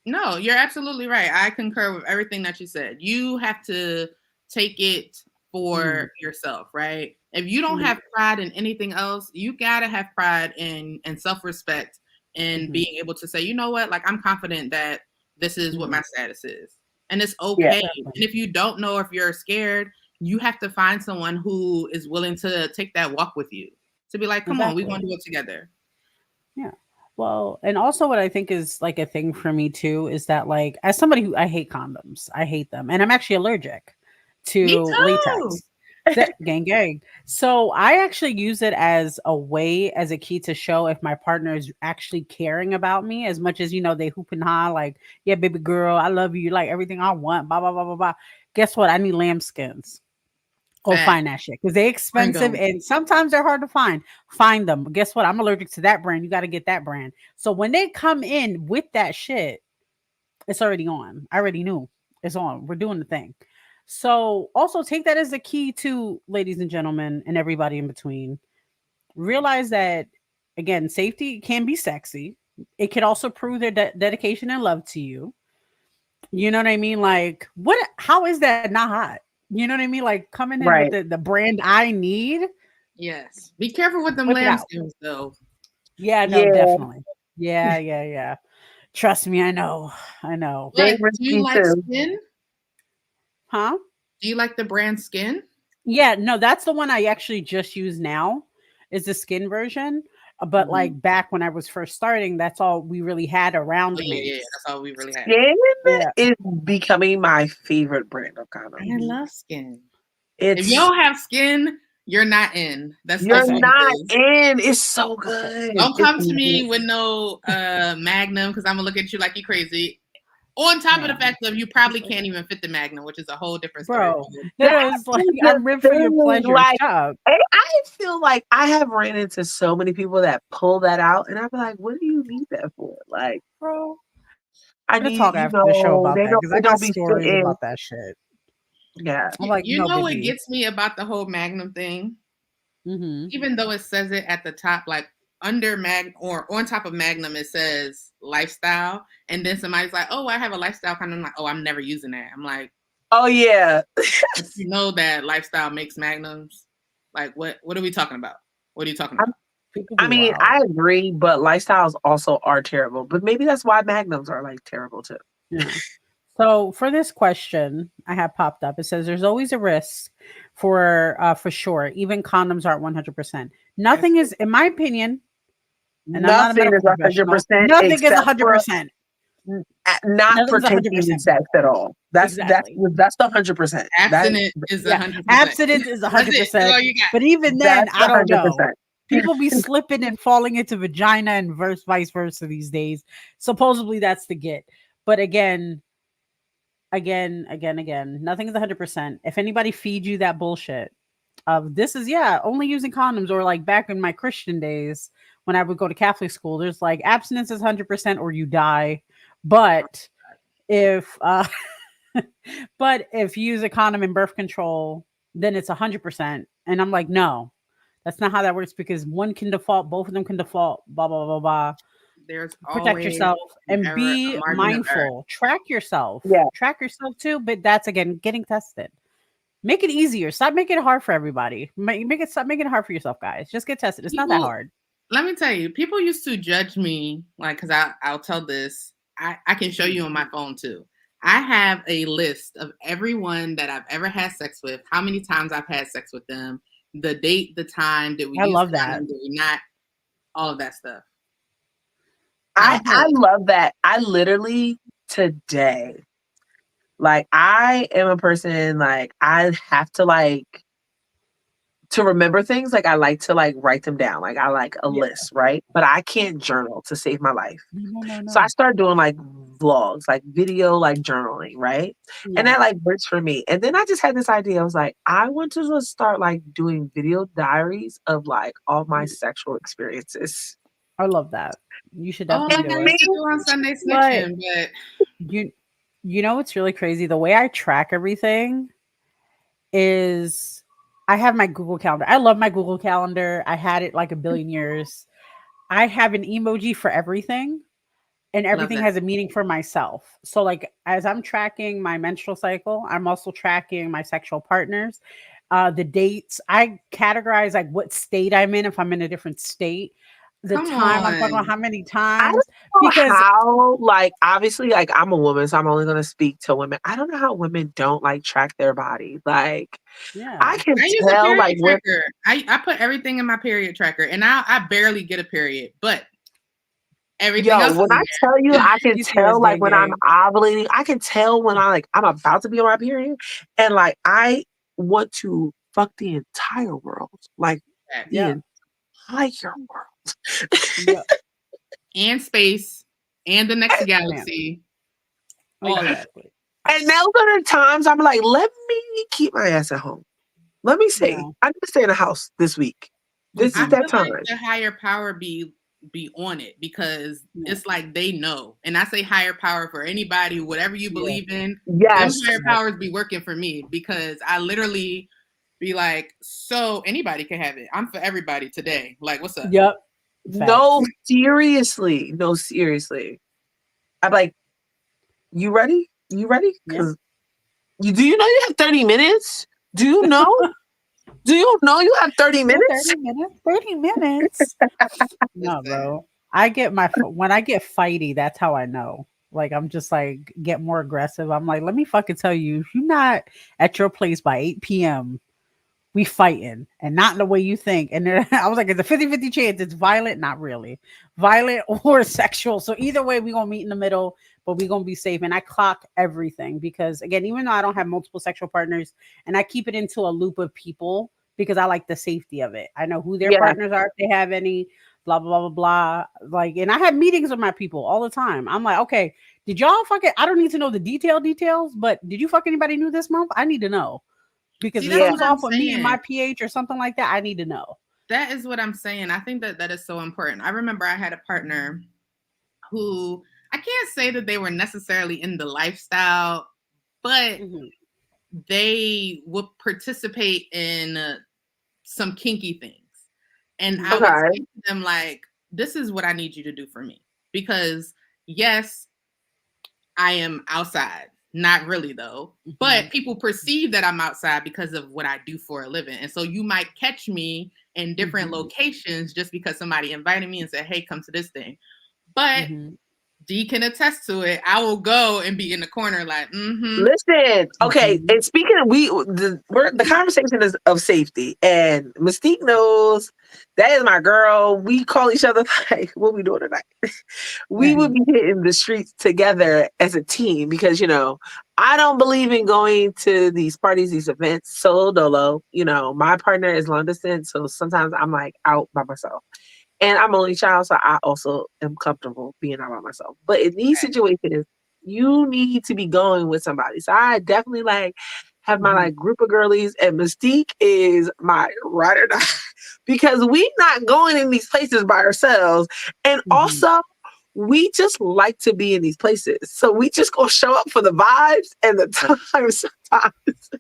No, you're absolutely right. I concur with everything that you said. You have to take it for yourself, right? If you don't have pride in anything else, you gotta have pride in self-respect and being able to say, you know what, like I'm confident that this is what my status is. And it's okay. And if you don't know, if you're scared, you have to find someone who is willing to take that walk with you. To be like, come on, we're gonna do it together. Yeah. Well, and also what I think is like a thing for me too is that like as somebody who I hate condoms, I hate them, and I'm actually allergic to latex. Gang. So I actually use it as a key to show if my partner is actually caring about me as much as, you know, they hoop and ha like, yeah, baby girl, I love you, like everything I want, blah blah blah blah blah. Guess what? I need lambskins. Go find that shit because they're expensive and sometimes they're hard to find. Find them. But guess what? I'm allergic to that brand. You got to get that brand. So when they come in with that shit, it's already on. I already knew it's on. We're doing the thing. So also take that as a key to, ladies and gentlemen, and everybody in between. Realize that, again, safety can be sexy. It can also prove their dedication and love to you. You know what I mean? Like, how is that not hot? You know what I mean? Like coming in with the brand I need. Yes. Be careful with them lambskins though. Yeah, no, Yeah, definitely. Yeah. Trust me, I know. they But do you risky like too. Skin? Huh? Do you like the brand Skin? Yeah, no, that's the one I actually just use now. Is the skin version. But like back when I was first starting, that's all we really had Oh, around yeah, me. that's all we really had. Skin Yeah. is becoming my favorite brand of I condoms. love Skin. If you It's don't have Skin, you're not in. That's you're what it not is. in. It's so good. Don't It's come to me with no Magnum because I'm gonna look at you like you're crazy. On top of the Man. fact that you probably can't even fit the Magnum, which is a whole different story. Bro. That's No, it's like the I'm ripped for your thing. pleasure. Like, Shut up. I feel like I have ran into so many people that pull that out, and I'm like, what do you need that for? Like, Bro. I I'm gonna need, talk after the show about that because I it got don't be stories fitting. about that shit. Yeah. I'm like, You no, know what baby. gets me about the whole Magnum thing? Mm-hmm. Even though it says it at the top, like under or on top of Magnum, it says lifestyle, and then somebody's like, "Oh, I have a lifestyle condom." I'm like, "Oh, I'm never using that." I'm like, Oh yeah. "But you know that lifestyle makes Magnums." Like, what are we talking about? What are you talking about? People I be mean, wild. I agree, but lifestyles also are terrible. But maybe that's why magnums are like terrible too. Yeah. So for this question I have popped up, it says there's always a risk for sure. Even condoms aren't 100%. Nothing is, in my opinion, and I'm not a Nothing is medical professional, 100% nothing is except for 100%. not Nothing's protecting 100%. sex at all. That's Exactly. that's the 100%. Abstinent is Yeah. 100%. Abstinence is That's it. That's 100%. all you got. But even then, That's I the don't know. 100%. People be slipping and falling into vagina and vice versa these days. Supposedly that's the get. But again, nothing is 100%. If anybody feeds you that bullshit of this is only using condoms, or like back in my Christian days when I would go to Catholic school, there's like abstinence is 100% or you die. But if but if you use a condom in birth control, then it's 100%. And I'm like, no, that's not how that works, because one can default, both of them can default, blah blah blah blah. There's Protect always yourself and a be margin of error. mindful. Track yourself. Yeah. Track yourself too. But that's again getting tested. Make it easier. Stop making it hard for everybody. Stop making it hard for yourself, guys. Just get tested. It's not that hard. Let me tell you, people used to judge me, like, because I'll tell this. I can show you on my phone too. I have a list of everyone that I've ever had sex with, how many times I've had sex with them, the date, the time, did we I use love condom, that. did we not, all of that stuff. I love that. I literally today, like, I am a person, like, I have to like to remember things, like I like to like write them down. Like I like a list, right? But I can't journal to save my life. No. So I started doing like vlogs, like video, like journaling, right? And that like works for me. And then I just had this idea. I was like, I want to just start like doing video diaries of like all my sexual experiences. I love that. You should Oh, definitely like I do used it. to do on Sunday Snitching, but You know what's really crazy? The way I track everything is I have my Google Calendar. I love my Google Calendar. I had it like a billion years. I have an emoji for everything, and everything has a meaning for myself. So like as I'm tracking my menstrual cycle, I'm also tracking my sexual partners, the dates. I categorize like what state I'm in, if I'm in a different state, the time I'm talking about, how many I times, don't know because how, like, obviously, like, I'm a woman, so I'm only going to speak to women. I don't know how women don't like track their body. Like, I can use tell, a period like, tracker. I put everything in my period tracker, and I barely get a period, but everything else. When I tell you, I can tell, like, when I'm ovulating, I can tell when I'm about to be on my period, and like, I want to fuck the entire world, like, the entire world. And space, and the next galaxy. All exactly. And those are the times I'm like, let me keep my ass at home. Let me see. I'm gonna stay in the house this week. This is that time. Like the higher power be on it, because it's like they know. And I say higher power for anybody, whatever you believe in. Yes. Them higher powers be working for me, because I literally be like, so anybody can have it. I'm for everybody today. Like, what's up? Yep. No, seriously. No, seriously. I'm like, you ready? You ready? Because do you know you have 30 minutes? Do you know? Do you know you have 30 minutes? 30 minutes. 30 minutes. No, bro. When I get fighty, that's how I know. Like I'm just like get more aggressive. I'm like, let me fucking tell you, if you're not at your place by 8 p.m., we fighting and not in the way you think. And then I was like, it's a 50-50 chance. It's violent, not really violent or sexual. So either way, we're gonna meet in the middle, but we're gonna be safe. And I clock everything because again, even though I don't have multiple sexual partners, and I keep it into a loop of people because I like the safety of it. I know who their partners are if they have any, blah blah blah blah blah. Like, and I have meetings with my people all the time. I'm like, okay, did y'all fucking? I don't need to know the details, but did you fuck anybody new this month? I need to know. Because if it comes off with me and my pH or something like that, I need to know. That is what I'm saying. I think that is so important. I remember I had a partner who I can't say that they were necessarily in the lifestyle, but they would participate in some kinky things. And I would say to them, like, this is what I need you to do for me. Because yes, I am outside. Not really though, but people perceive that I'm outside because of what I do for a living. And so you might catch me in different locations just because somebody invited me and said, hey, come to this thing. But D can attest to it. I will go and be in the corner like, Listen, okay. And speaking of, the conversation is of safety, and Mystique knows that is my girl. We call each other like, what we doing tonight? We would be hitting the streets together as a team because, you know, I don't believe in going to these parties, these events solo dolo. You know, my partner is long distance, so sometimes I'm like out by myself. And I'm only child, so I also am comfortable being out by myself. But in these situations, you need to be going with somebody. So I definitely like have my like group of girlies, and Mystique is my ride or die because we not going in these places by ourselves. And also, we just like to be in these places. So we just gonna show up for the vibes and the times sometimes.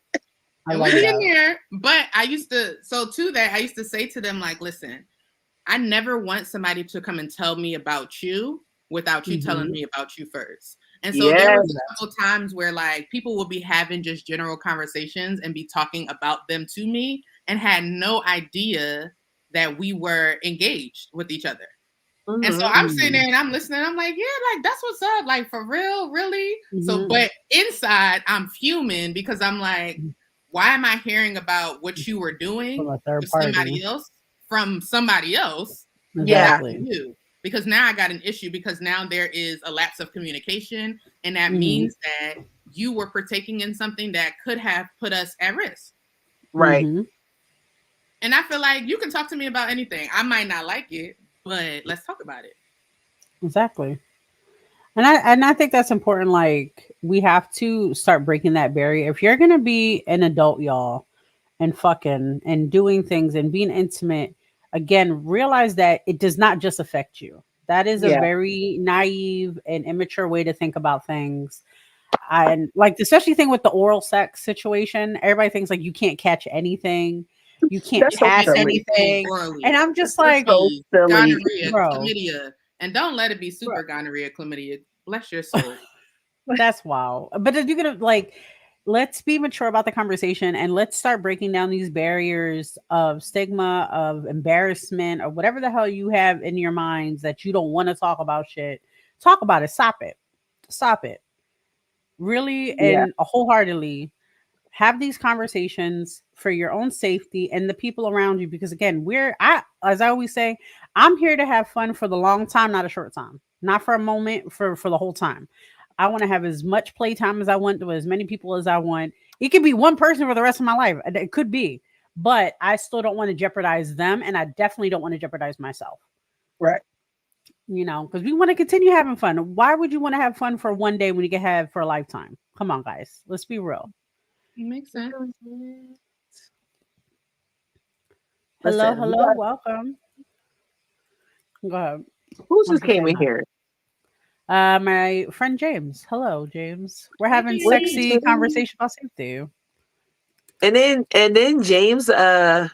And we be in there. But I used to say to them, like, listen, I never want somebody to come and tell me about you without you telling me about you first. And so there was a couple times where like people will be having just general conversations and be talking about them to me and had no idea that we were engaged with each other. And so I'm sitting there and I'm listening. I'm like, yeah, like that's what's up. Like for real, really? So, but inside I'm fuming because I'm like, why am I hearing about what you were doing with somebody else? From somebody else, because now I got an issue because now there is a lapse of communication, and that means that you were partaking in something that could have put us at risk. Right. And I feel like you can talk to me about anything. I might not like it, but let's talk about it. Exactly. And I think that's important. Like we have to start breaking that barrier. If you're gonna be an adult, y'all, and fucking and doing things and being intimate, again, realize that it does not just affect you. That is a very naive and immature way to think about things. And like, especially thing with the oral sex situation, everybody thinks like you can't catch anything, you can't pass anything. And I'm just like, gonorrhea, chlamydia, and don't let it be super gonorrhea, chlamydia. Bless your soul. That's wild. But if you're gonna like, let's be mature about the conversation and let's start breaking down these barriers of stigma, of embarrassment, or whatever the hell you have in your minds that you don't want to talk about shit. Talk about it. Stop it. Stop it. Really and wholeheartedly have these conversations for your own safety and the people around you. Because again, as I always say, I'm here to have fun for the long time, not a short time, not for a moment, for the whole time. I want to have as much playtime as I want with as many people as I want. It could be one person for the rest of my life. It could be, but I still don't want to jeopardize them. And I definitely don't want to jeopardize myself. Right. You know, because we want to continue having fun. Why would you want to have fun for one day when you can have for a lifetime? Come on, guys. Let's be real. It makes sense. Hello. Welcome. Go ahead. Who just came in here? My friend James. Hello, James. We're having sexy conversation about safety. And then James, not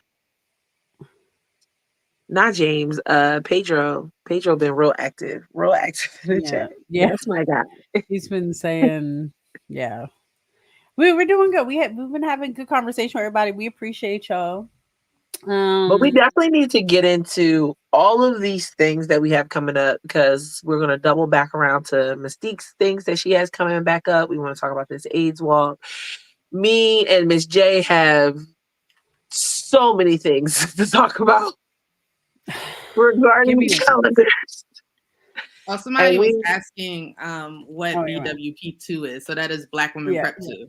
James, Pedro been real active in the chat. Yeah, that's my guy. He's been saying, yeah. We're doing good. We've been having good conversation with everybody. We appreciate y'all. But we definitely need to get into all of these things that we have coming up because we're going to double back around to Mystique's things that she has coming back up. We want to talk about this AIDS walk. Me and Miss J have so many things to talk about regarding the calendars. Oh, somebody And was we- asking what BWP2 is. So that is Black Women Prep 2.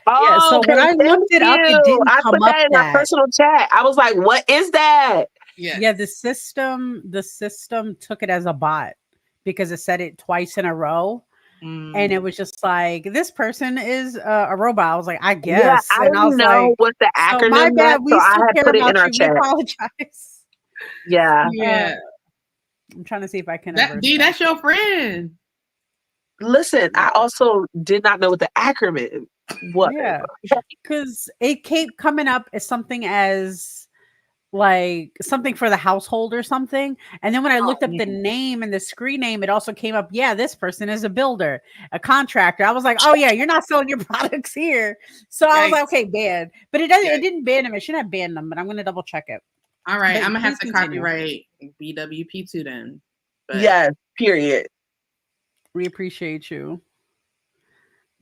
Oh, Yeah, so when I thank looked it up, it you. didn't I come put up that in my that. personal chat. I was like, what is that? Yeah, the system took it as a bot because it said it twice in a row. And it was just like, this person is a robot. I was like, I guess. Yeah, I and I was didn't know like, what the so acronym my bad. meant, We so I still had care put it in about our you. We chat. apologize. Yeah. Yeah. I'm trying to see if I can. D, that's your friend. Listen, I also did not know what the acronym was. Yeah, because it kept coming up as something as like something for the household or something. And then when I looked up the name and the screen name, it also came up, yeah, this person is a builder, a contractor. I was like, oh yeah, you're not selling your products here. So I was like, okay, ban. But it doesn't, it didn't ban them. It shouldn't have banned them, but I'm gonna double check it. All right, But I'm gonna have to continue. copyright BWP2 then. But yes, period. We appreciate you.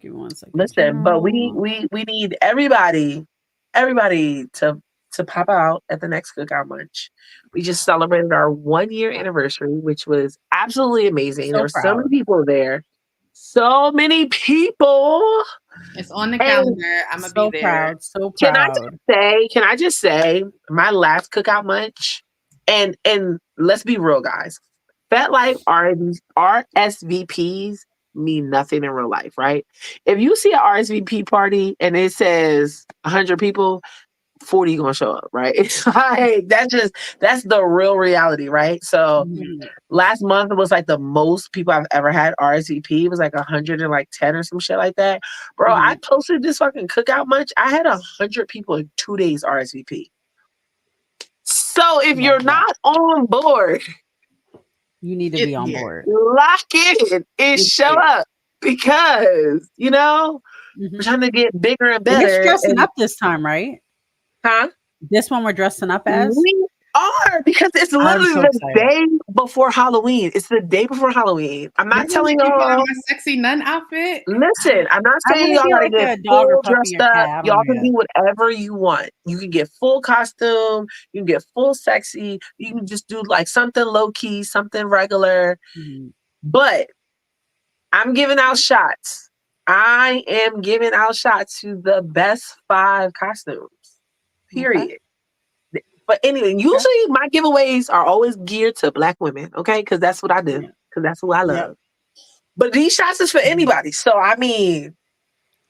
Give me 1 second. Listen, but we need everybody to pop out at the next cookout munch. We just celebrated our 1 year anniversary, which was absolutely amazing. So there were proud. so many people there. So many people. It's on the calendar. I'm gonna be there. Proud, so proud. Can I just say my last cookout munch, and let's be real, guys. FetLife RSVPs mean nothing in real life, right? If you see an RSVP party and it says 100 people, 40 gonna show up, right? It's like that's the real reality, right? So last month was like the most people I've ever had RSVP. It was like 110 or some shit like that. Bro, I posted this fucking cookout munch. I had 100 people in 2 days RSVP. So if you're not on board, you need to be on board. Lock in and show up because, we're trying to get bigger and better. We're dressing up this time, right? Huh? This one we're dressing up as? We are, because it's literally the day before Halloween. It's the day before Halloween. I'm not telling y'all. My sexy nun outfit. Listen, I'm not saying y'all gotta get full dressed up. Y'all can do whatever you want. You can get full costume. You can get full sexy. You can just do like something low key, something regular. But I'm giving out shots. I am giving out shots to the best 5 costumes. Period. But anyway, usually my giveaways are always geared to Black women, okay? Because that's what I do. Because that's who I love. But these shots is for anybody. So I mean,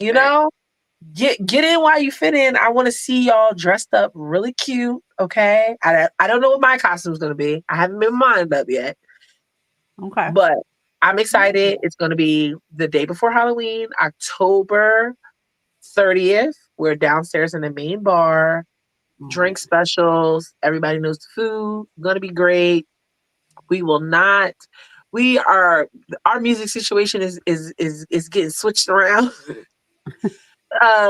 get in while you fit in. I want to see y'all dressed up really cute, okay? I don't know what my costume's gonna be. I haven't been lined up yet. Okay. But I'm excited. It's gonna be the day before Halloween, October 30th. We're downstairs in the main bar. Drink specials. Everybody knows the food. Gonna be great. Our music situation is getting switched around.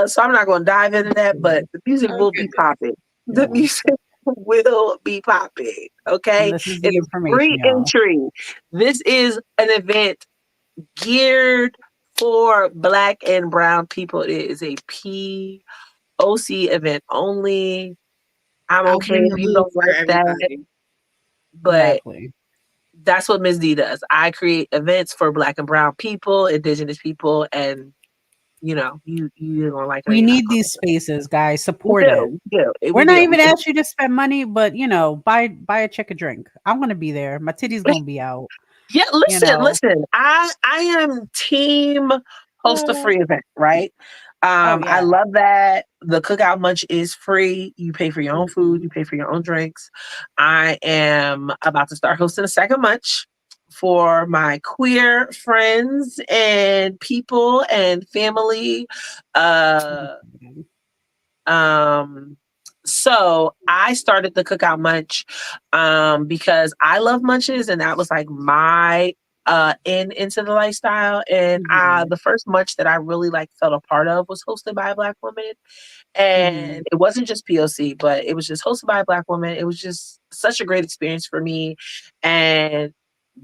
So I'm not gonna dive into that, but the music will be popping. The music will be popping. Okay. And this is the it is information, free entry. This is an event geared for Black and brown people. It is a POC event only. I'm okay if you don't like that, but that's what Ms. D does. I create events for Black and brown people, Indigenous people, and you don't like it. We need these spaces, guys. Support it. We're not even asking you to spend money, but buy a chick a drink. I'm gonna be there. My titty's gonna be out. Yeah, listen. I am team host a free event, right? I love that. The cookout munch is free. You pay for your own food. You pay for your own drinks. I am about to start hosting a second munch for my queer friends and people and family. So I started the cookout munch because I love munches, and that was like my into the lifestyle. And the first munch that I really like felt a part of was hosted by a Black woman. And it wasn't just POC, but it was just hosted by a Black woman. It was just such a great experience for me. And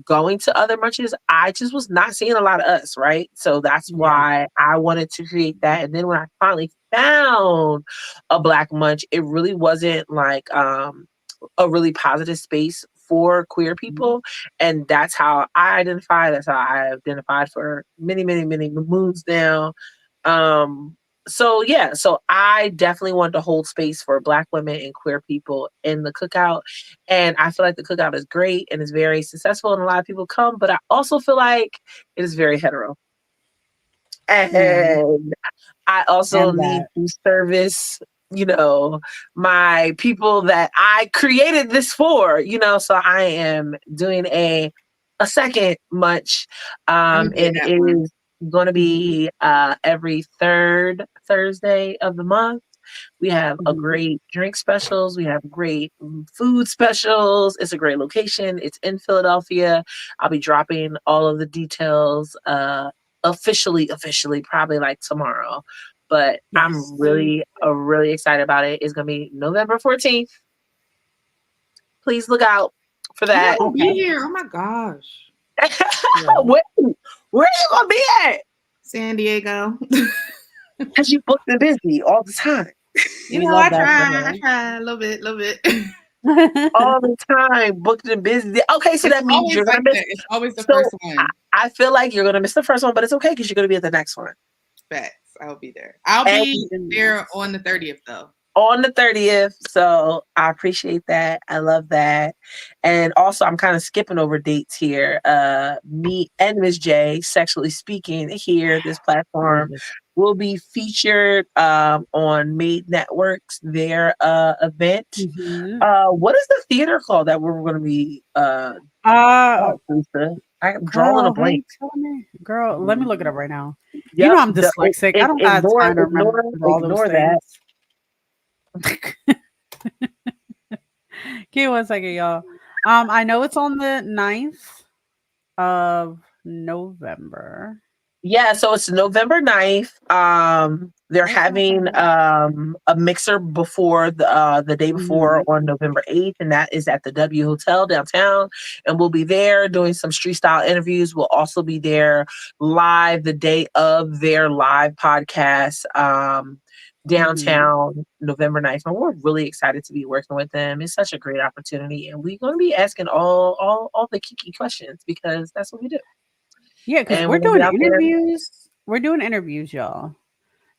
going to other munches, I just was not seeing a lot of us, right? So that's why I wanted to create that. And then when I finally found a Black munch, it really wasn't like a really positive space for queer people. And that's how I identify. That's how I identified for many, many, many moons now. So yeah, so I definitely wanted to hold space for Black women and queer people in the cookout. And I feel like the cookout is great and is very successful and a lot of people come, but I also feel like it is very hetero. And I also need to service, my people that I created this for, so I am doing a second munch. And it is going to be every third Thursday of the month. We have a great drink specials. We have great food specials. It's a great location. It's in Philadelphia. I'll be dropping all of the details officially, probably like tomorrow. But I'm really excited about it. It's going to be November 14th. Please look out for that. I'll be here. Oh my gosh. Where are you going to be at? San Diego. Because you booked and busy all the time. I try a little bit. All the time, booked and busy. Okay, so that means you're going to miss. It's always the first one. I feel like you're going to miss the first one, but it's okay because you're going to be at the next one. Facts. I'll be there. I'll be there on the 30th, though. On the 30th. So I appreciate that. I love that. And also, I'm kind of skipping over dates here. Me and Ms. J, Sexually Speaking, here, this platform will be featured on Made Networks, their event. What is the theater called that we're going to be I'm drawing a blank. Girl, let me look it up right now. You know I'm dyslexic. I don't have time to remember all those things. Give me 1 second, y'all. I know it's on the 9th of November. Yeah, so it's November 9th. They're having a mixer before the day before on November 8th, and that is at the W Hotel downtown. And we'll be there doing some street style interviews. We'll also be there live the day of their live podcast downtown November 9th. And we're really excited to be working with them. It's such a great opportunity. And we're going to be asking all the kiki questions because that's what we do. Yeah, because we're doing interviews. We're doing interviews, y'all.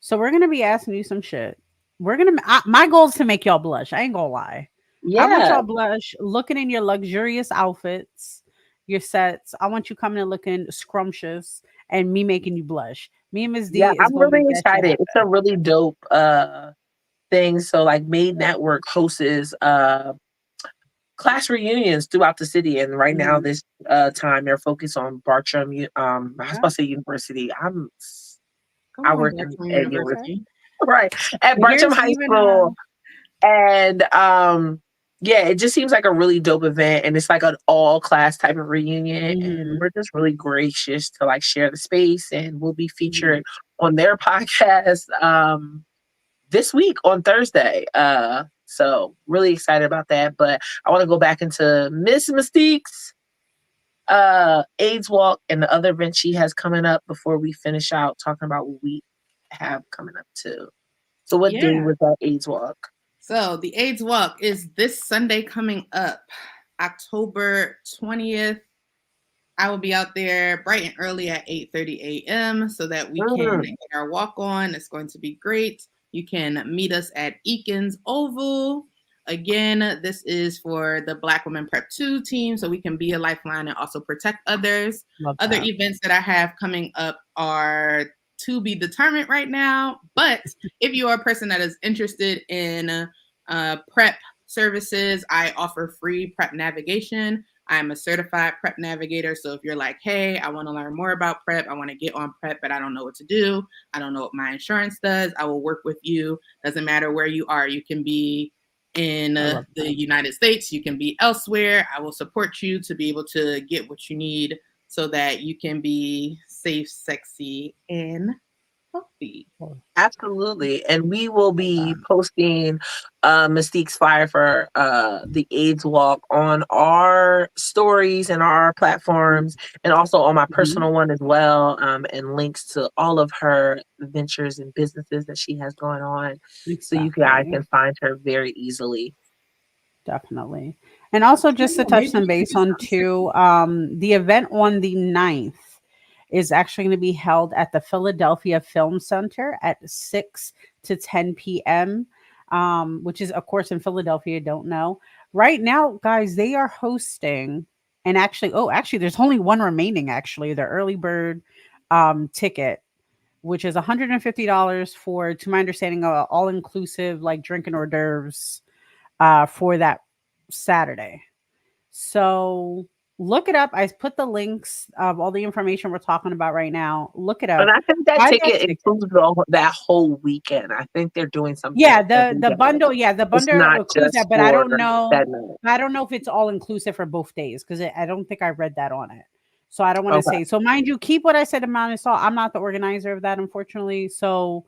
So we're gonna be asking you some shit. My goal is to make y'all blush. I ain't gonna lie. I want y'all blush looking in your luxurious outfits, your sets. I want you coming and looking scrumptious, and me making you blush. Me and Ms. D. Yeah, I'm really excited. It's a really dope thing. So like Made Network hosts class reunions throughout the city, and right now this time they're focused on Bartram. I was about to say University. I work at University, right at Bartram High School, and yeah, it just seems like a really dope event, and it's like an all class type of reunion, and we're just really gracious to like share the space, and we'll be featured on their podcast this week on Thursday. So really excited about that. But I want to go back into Miss Mystique's AIDS walk and the other event she has coming up before we finish out talking about what we have coming up too. So what day was that AIDS walk? So the AIDS walk is this Sunday coming up, October 20th. I will be out there bright and early at 8:30 a.m. so that we can get our walk on. It's going to be great. You can meet us at Eakins Oval. Again, this is for the Black Women Prep 2 team, so we can be a lifeline and also protect others. Other events that I have coming up are to be determined right now. But if you are a person that is interested in prep services, I offer free prep navigation. I'm a certified prep navigator. So if you're like, hey, I want to learn more about prep, I want to get on prep, but I don't know what to do, I don't know what my insurance does, I will work with you. Doesn't matter where you are. You can be in the United States, you can be elsewhere. I will support you to be able to get what you need so that you can be safe, sexy, and healthy. Absolutely. And we will be posting Mystique's flyer for the AIDS walk on our stories and our platforms, and also on my personal one as well, and links to all of her ventures and businesses that she has going on. So you guys can find her very easily. Definitely. And also just to touch some base on too, the event on the 9th is actually going to be held at the Philadelphia Film Center at 6 to 10 p.m., which is, of course, in Philadelphia. Don't know. Right now, guys, they are hosting, and actually, there's only one remaining, actually, the early bird ticket, which is $150 for, to my understanding, all-inclusive, like drinking hors d'oeuvres for that Saturday. So look it up. I put the links of all the information we're talking about right now. Look it up. And I think that ticket includes that whole weekend. I think they're doing something. Yeah, the bundle. Yeah, the bundle includes that, but I don't know. I don't know if it's all inclusive for both days because I don't think I read that on it. So I don't want to say. So mind you, keep what I said amount of salt. I'm not the organizer of that, unfortunately. So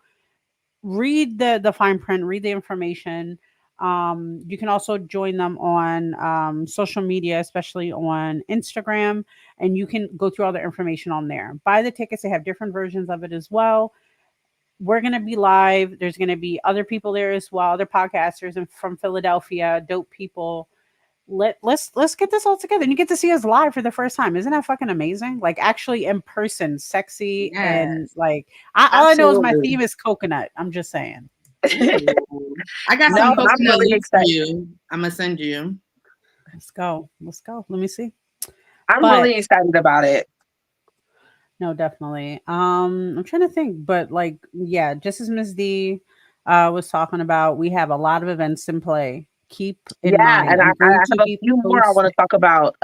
read the fine print. Read the information. You can also join them on social media, especially on Instagram, and you can go through all the information on there. Buy the tickets. They have different versions of it as well. We're going to be live. There's going to be other people there as well, other podcasters and from Philadelphia, dope people. Let's get this all together. And you get to see us live for the first time. Isn't that fucking amazing? Like actually in person, sexy, and like all I know is my theme is coconut. I'm just saying. I got some coconut leaves for you. I'm gonna send you. Let's go. Let me see. I'm really excited about it. No, definitely. I'm trying to think, but like, yeah, just as Ms. D was talking about, we have a lot of events in play. Keep in mind. And I have a few more I want to talk about.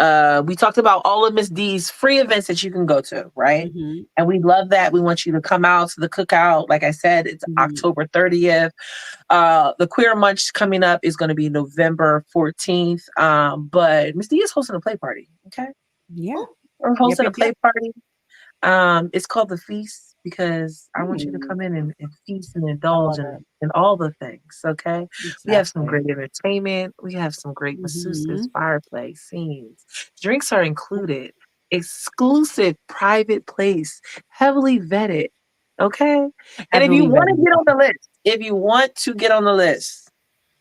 We talked about all of Miss D's free events that you can go to, right? And we love that. We want you to come out to the cookout. Like I said, it's October 30th. The Queer Munch coming up is going to be November 14th. But Miss D is hosting a play party. Okay. Yeah. We're hosting a play party. It's called The Feast because I want you to come in and feast and indulge in all the things. Okay. Exactly. We have some great entertainment. We have some great masseuses, fireplace, scenes. Drinks are included. Exclusive private place, heavily vetted. Okay. And if you want to get on the list,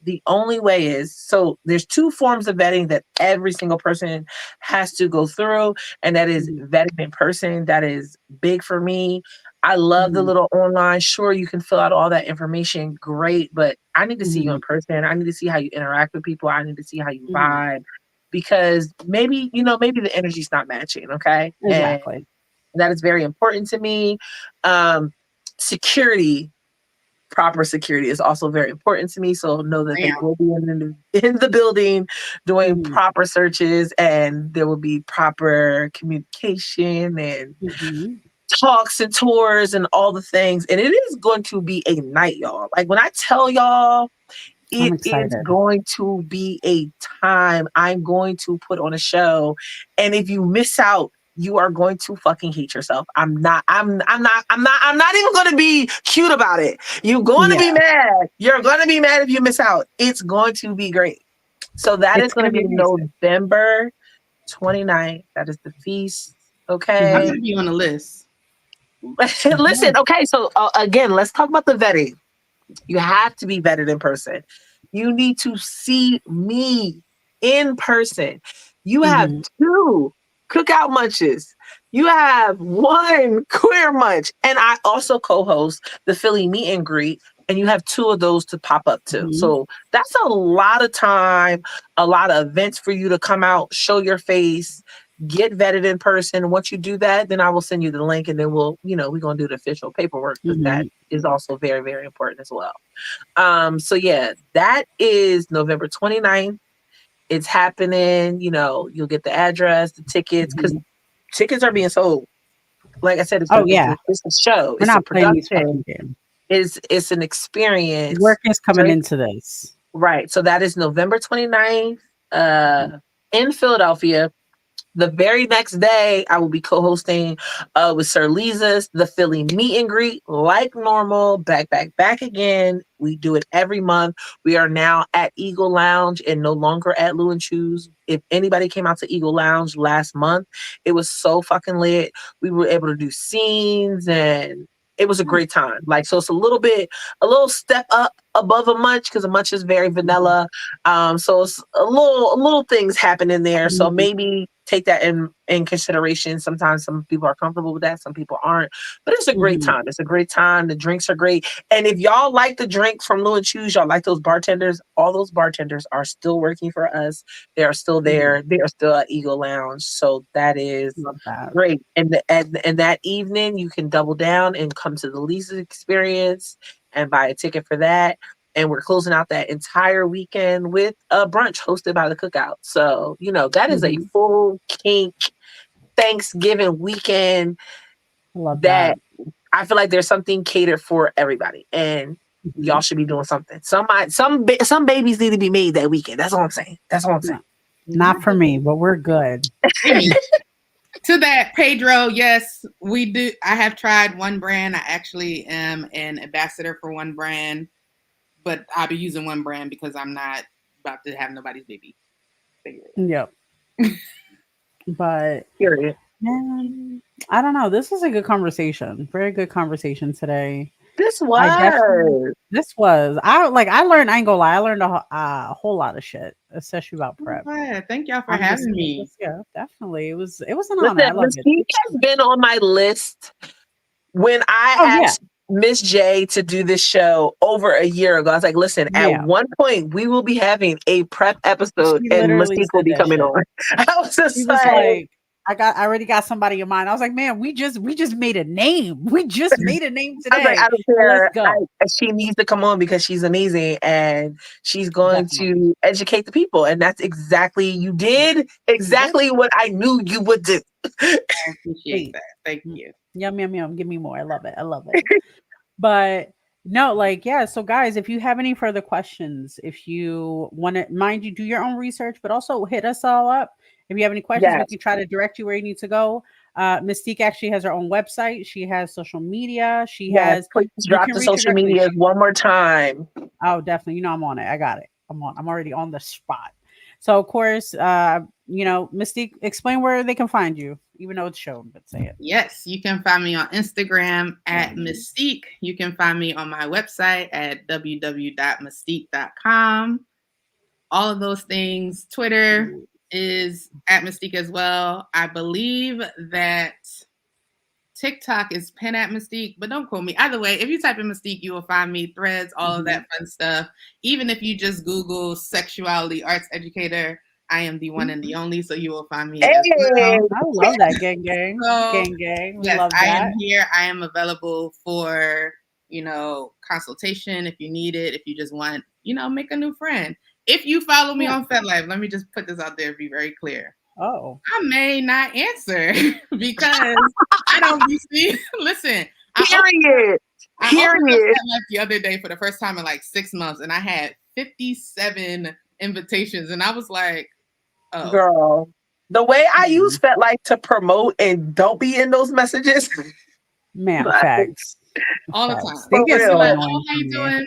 the only way is, so there's two forms of vetting that every single person has to go through, and that is vetting in person. That is big for me. I love the little online. Sure, you can fill out all that information. Great. But I need to see you in person. I need to see how you interact with people. I need to see how you vibe, because maybe the energy's not matching. Okay. Exactly. And that is very important to me. Proper security is also very important to me. So know that they will be in the building doing proper searches, and there will be proper communication and talks and tours and all the things. And it is going to be a night, y'all. Like when I tell y'all, it is going to be a time. I'm going to put on a show. And if you miss out, you are going to fucking hate yourself. I'm not even going to be cute about it. You're going to be mad. You're going to be mad if you miss out. It's going to be great. So that is going to be November 29th. That is the feast. Okay. I'll put you on the list. Listen. Okay. So again, let's talk about the vetting. You have to be vetted in person. You need to see me in person. You have 2 cookout munches. You have 1 queer munch. And I also co-host the Philly meet and greet. And you have 2 of those to pop up to. So that's a lot of time, a lot of events for you to come out, show your face, get vetted in person. Once you do that, then I will send you the link, and then we're going to do the official paperwork. That is also very, very important as well. So yeah, that is November 29th. It's happening. You'll get the address, the tickets, because tickets are being sold. Like I said, it's a show. It's a production. It's an experience. Work is coming into this. Right. So that is November 29th in Philadelphia. the very next day, I will be co-hosting with Sir Lisa's the Philly meet and greet, like normal. Back again. We do it every month. We are now at Eagle Lounge and no longer at Lou and Choose. If anybody came out to Eagle Lounge last month, it was so fucking lit. We were able to do scenes and it was a great time. Like, so it's a little step up above a munch because a munch is very vanilla. So it's a little things happen in there. So maybe take that in consideration. Sometimes some people are comfortable with that, some people aren't. But it's a great time. It's a great time. The drinks are great. And if y'all like the drinks from Lou and Choose, y'all like those bartenders, all those bartenders are still working for us. They are still there. They are still at Eagle Lounge. So that is great. And that evening you can double down and come to the Lisa experience and buy a ticket for that. And we're closing out that entire weekend with a brunch hosted by the Cookout. So, that is a full kink Thanksgiving weekend that I feel like there's something catered for everybody. And y'all should be doing something. Some babies need to be made that weekend. That's all I'm saying. Not for me, but we're good. To that, Pedro, yes, we do. I have tried one brand. I actually am an ambassador for one brand. But I'll be using one brand because I'm not about to have nobody's baby. Yep. But period. Man, I don't know. This was a good conversation. Very good conversation today. This was. I learned. I ain't gonna lie. I learned a whole lot of shit, especially about prep. Yeah, thank y'all for having me. Yeah, definitely. It was an honor. I love it. He has been on my list when I asked Miss J to do this show over a year ago. I was like, listen, at one point we will be having a prep episode and Mystique will be coming on. I was just like I already got somebody in mind. I was like, man, we just made a name. We just made a name today. I was like, I don't care. Let's go. She needs to come on because she's amazing and she's going to educate the people. And that's exactly what I knew you would do. I appreciate that. Thank you. Yum, yum, yum. Give me more. I love it. But no, so guys, if you have any further questions, if you want to, mind you, do your own research, but also hit us all up. If you have any questions, we can try to direct you where you need to go. Mystique actually has her own website. She has social media. She has. Please drop the social media one more time. Oh, definitely. I'm on it. I got it. I'm already on the spot. So of course, Mystique, explain where they can find you, even though it's shown, but say it. Yes, you can find me on Instagram at Mystique. You can find me on my website at www.mystique.com. All of those things. Twitter is at Mystique as well. I believe that TikTok is Pen at Mystique, but don't quote me. Either way, if you type in Mystique, you will find me. Threads, all of that fun stuff. Even if you just Google sexuality arts educator, I am the one and the only, so you will find me. Hey, I love that, gang. So, gang. We love that. I am here. I am available for, consultation if you need it. If you just want, make a new friend. If you follow me on FetLife, let me just put this out there, be very clear. Oh. I may not answer because I don't see. Listen, Period. I opened FetLife the other day for the first time in 6 months, and I had 57 invitations, and I was like, oh. Girl, the way I use FetLife to promote and don't be in those messages. Man, facts. All the time. They get so like, oh, how you doing?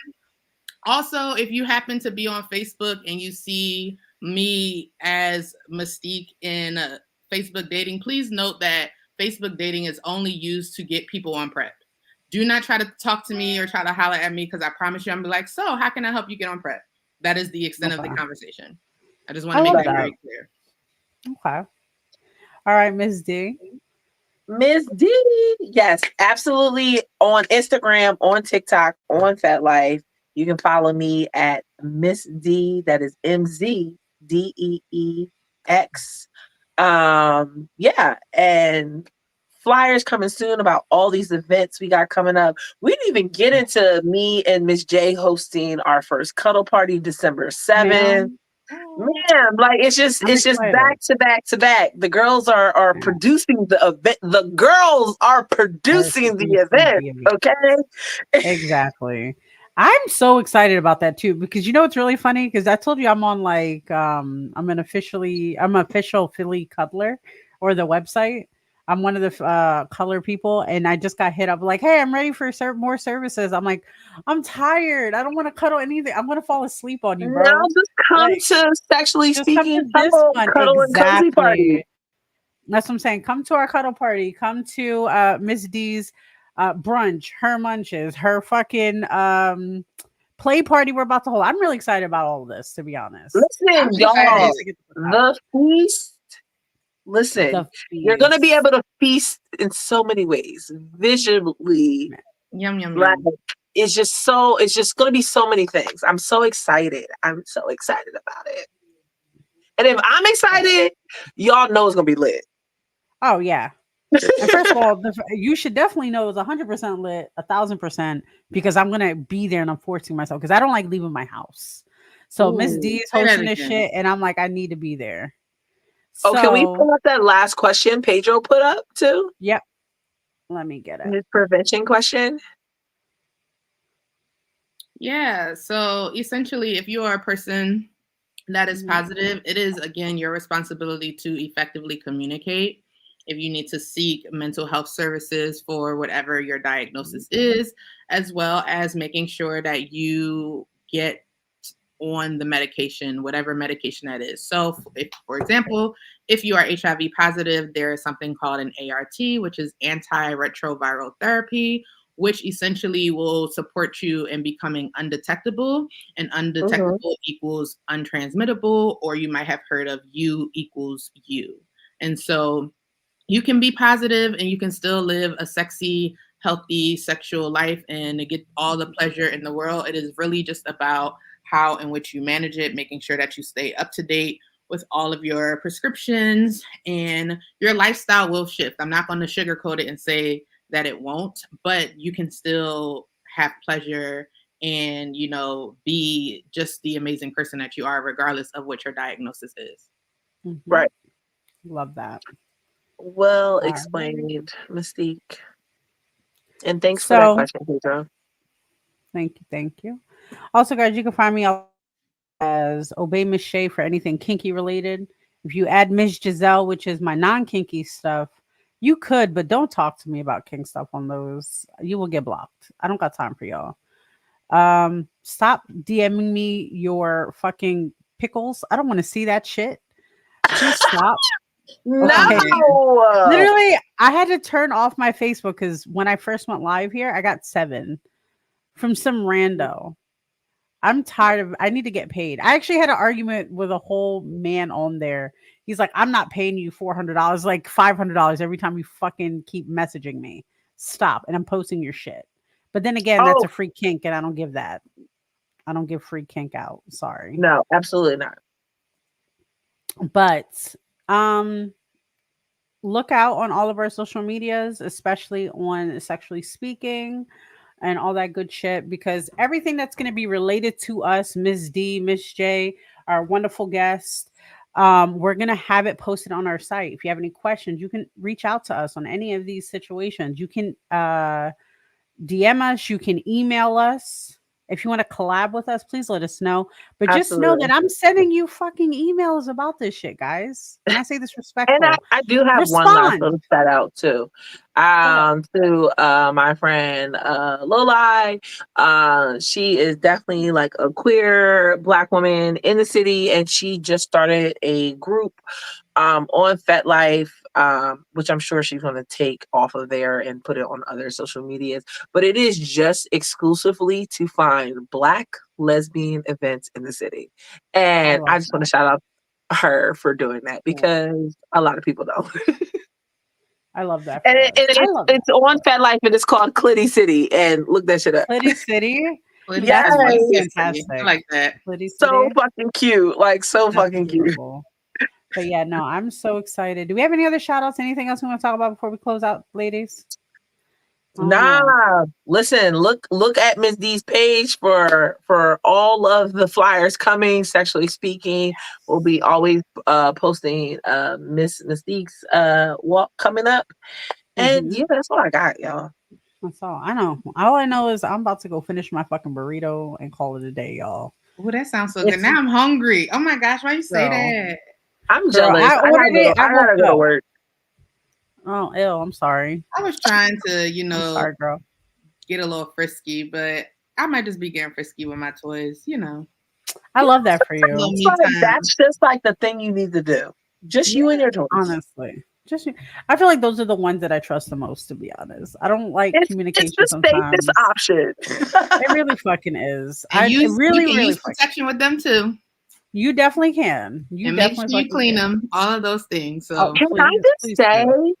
Also, if you happen to be on Facebook and you see me as Mystique in Facebook dating, please note that Facebook dating is only used to get people on prep. Do not try to talk to me or try to holler at me because I promise you I'm like, so how can I help you get on prep? That is the extent of the conversation. I just want to make that very clear. Okay. All right, Ms. D. Ms. D. Yes, absolutely. On Instagram, on TikTok, on FetLife. You can follow me at Miss D. That is MZDEEX. And flyers coming soon about all these events we got coming up. We didn't even get into me and Miss J hosting our first cuddle party December 7th. Man, it's just back to back to back. The girls are producing the event. The girls are producing the event. Okay. Exactly. I'm so excited about that too, because it's really funny because I told you I'm on I'm an official Philly cuddler. or the website. I'm one of the color people, and I just got hit up like, "Hey, I'm ready for more services." I'm like, "I'm tired. I don't want to cuddle anything. I'm gonna fall asleep on you, Now bro. just come Like, to Sexually just come Speaking to this one." Cuddle and Cozy Party. Exactly. That's what I'm saying. Come to our cuddle party. Come to Miss D's brunch, her munches, her fucking play party we're about to hold. I'm really excited about all of this, to be honest. Listen, I'm y'all, excited. the feast. Listen, The you're gonna be feast. able to feast in so many ways. Visually, Yum yum like yum. it's just gonna be so many things. I'm so excited. I'm so excited about it. And if I'm excited, y'all know it's gonna be lit. Oh yeah. And first of all, you should definitely know it's 100% lit, 1,000%, because I'm gonna be there and I'm forcing myself because I don't like leaving my house. So Miss D is say that hosting this again. shit, and I'm like, I need to be there. Oh, can we So, pull up that last question Pedro put up too? yep. Let me get it. His prevention question. Yeah. So essentially, if you are a person that is positive, it is again your responsibility to effectively communicate. If you need to seek mental health services for whatever your diagnosis is, as well as making sure that you get on the medication, whatever medication that is. So, if, for example, if you are HIV positive, there is something called an ART, which is antiretroviral therapy, which essentially will support you in becoming undetectable. And undetectable equals untransmittable, or you might have heard of U equals U. And so you can be positive and you can still live a sexy, healthy sexual life and get all the pleasure in the world. It is really just about how in which you manage it, making sure that you stay up to date with all of your prescriptions, and your lifestyle will shift. I'm not going to sugarcoat it and say that it won't, but you can still have pleasure and, you know, be just the amazing person that you are, regardless of what your diagnosis is. Right. Love that. Well right. explained, Mystique. And thanks for that question, Pedro. Thank you. Also, guys, you can find me as Obey Miss Shay for anything kinky related. If you add Miss Giselle, which is my non-kinky stuff, you could, but don't talk to me about kink stuff on those. You will get blocked. I don't got time for y'all. Stop DMing me your fucking pickles. I don't want to see that shit. Please stop. No. Literally, I had to turn off my Facebook because when I first went live here, I got 7 from some rando. I'm tired of. I need to get paid. I actually had an argument with a whole man on there. He's like, "I'm not paying you $400, like $500 every time you fucking keep messaging me. Stop." And I'm posting your shit. But then again, that's a free kink, and I don't give that. I don't give free kink out. Sorry. No, absolutely not. But look out on all of our social medias, especially on Sexually Speaking and all that good shit, because everything that's going to be related to us, Ms. D, Miss J, our wonderful guest, we're going to have it posted on our site. If you have any questions, you can reach out to us on any of these situations. You can DM us, you can email us. If you want to collab with us, please let us know. But just know that I'm sending you fucking emails about this shit, guys. And I say this respectful. And I do have one last little shout out too. To my friend Loli. She is definitely like a queer Black woman in the city, and she just started a group on FetLife, which I'm sure she's going to take off of there and put it on other social medias. But it is just exclusively to find Black lesbian events in the city. And I just want to shout out her for doing that because a lot of people don't. I love that. And it's on FetLife and it's called Clitty City. And look that shit up. Clitty City? Yeah, fantastic. I like that. So fucking cute. Like, so fucking cute. But yeah, no, I'm so excited. Do we have any other shout outs? Anything else we want to talk about before we close out, ladies? Nah, listen, look at Miss D's page for all of the flyers coming. Sexually Speaking, we'll be always posting Miss Mystique's walk coming up. And yeah, that's all I got, y'all. That's all I know. All I know is I'm about to go finish my fucking burrito and call it a day, y'all. Oh, that sounds so good. Now I'm hungry. Oh my gosh, why you say that? I'm jealous. I gotta go to work. Oh, ew, I'm sorry. I was trying to, I'm sorry, girl. get a little frisky, but I might just be getting frisky with my toys, I love that for A little you. me Like, time. that's just like the thing you need to do. Just you and your toys. Honestly. I feel like those are the ones that I trust the most, to be honest. I don't like It's communication the sometimes. safest option. It really fucking is. And It really, you can really use fucking. protection with them too. You definitely can. You And make definitely sure you fucking clean can. them. All of those things. Oh, So Can I please, just please say, do.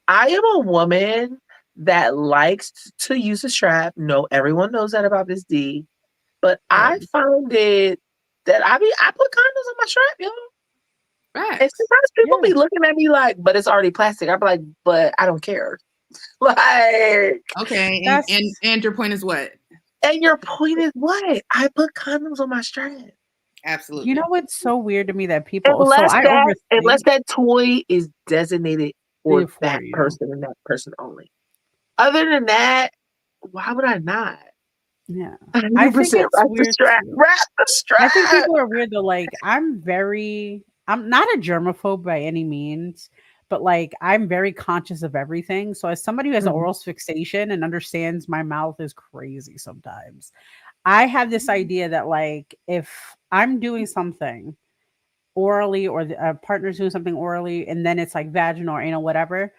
I am a woman that likes to use a strap. No, everyone knows that about Miss D. But I Good. find it that I put condoms on my strap, yo. And facts. sometimes people Yeah. be looking at me like, but it's already plastic. I be like, but I don't care. Like, Okay. That's And your point is what? and your point is what? I put condoms on my strap. Absolutely. you know what's so weird to me that people so I Unless overthink that toy is designated for it for that you. person and that person only. Other than that, why would I not? Yeah. 100% I think it's wrap the weird strap. too. Wrap the I think strap. people are weird though. Like I'm not a germaphobe by any means, but like I'm very conscious of everything. So as somebody who has Mhm. oral fixation and understands my mouth is crazy sometimes, I have this idea that like if I'm doing something orally or the partner's doing something orally and then it's like vaginal or anal, whatever,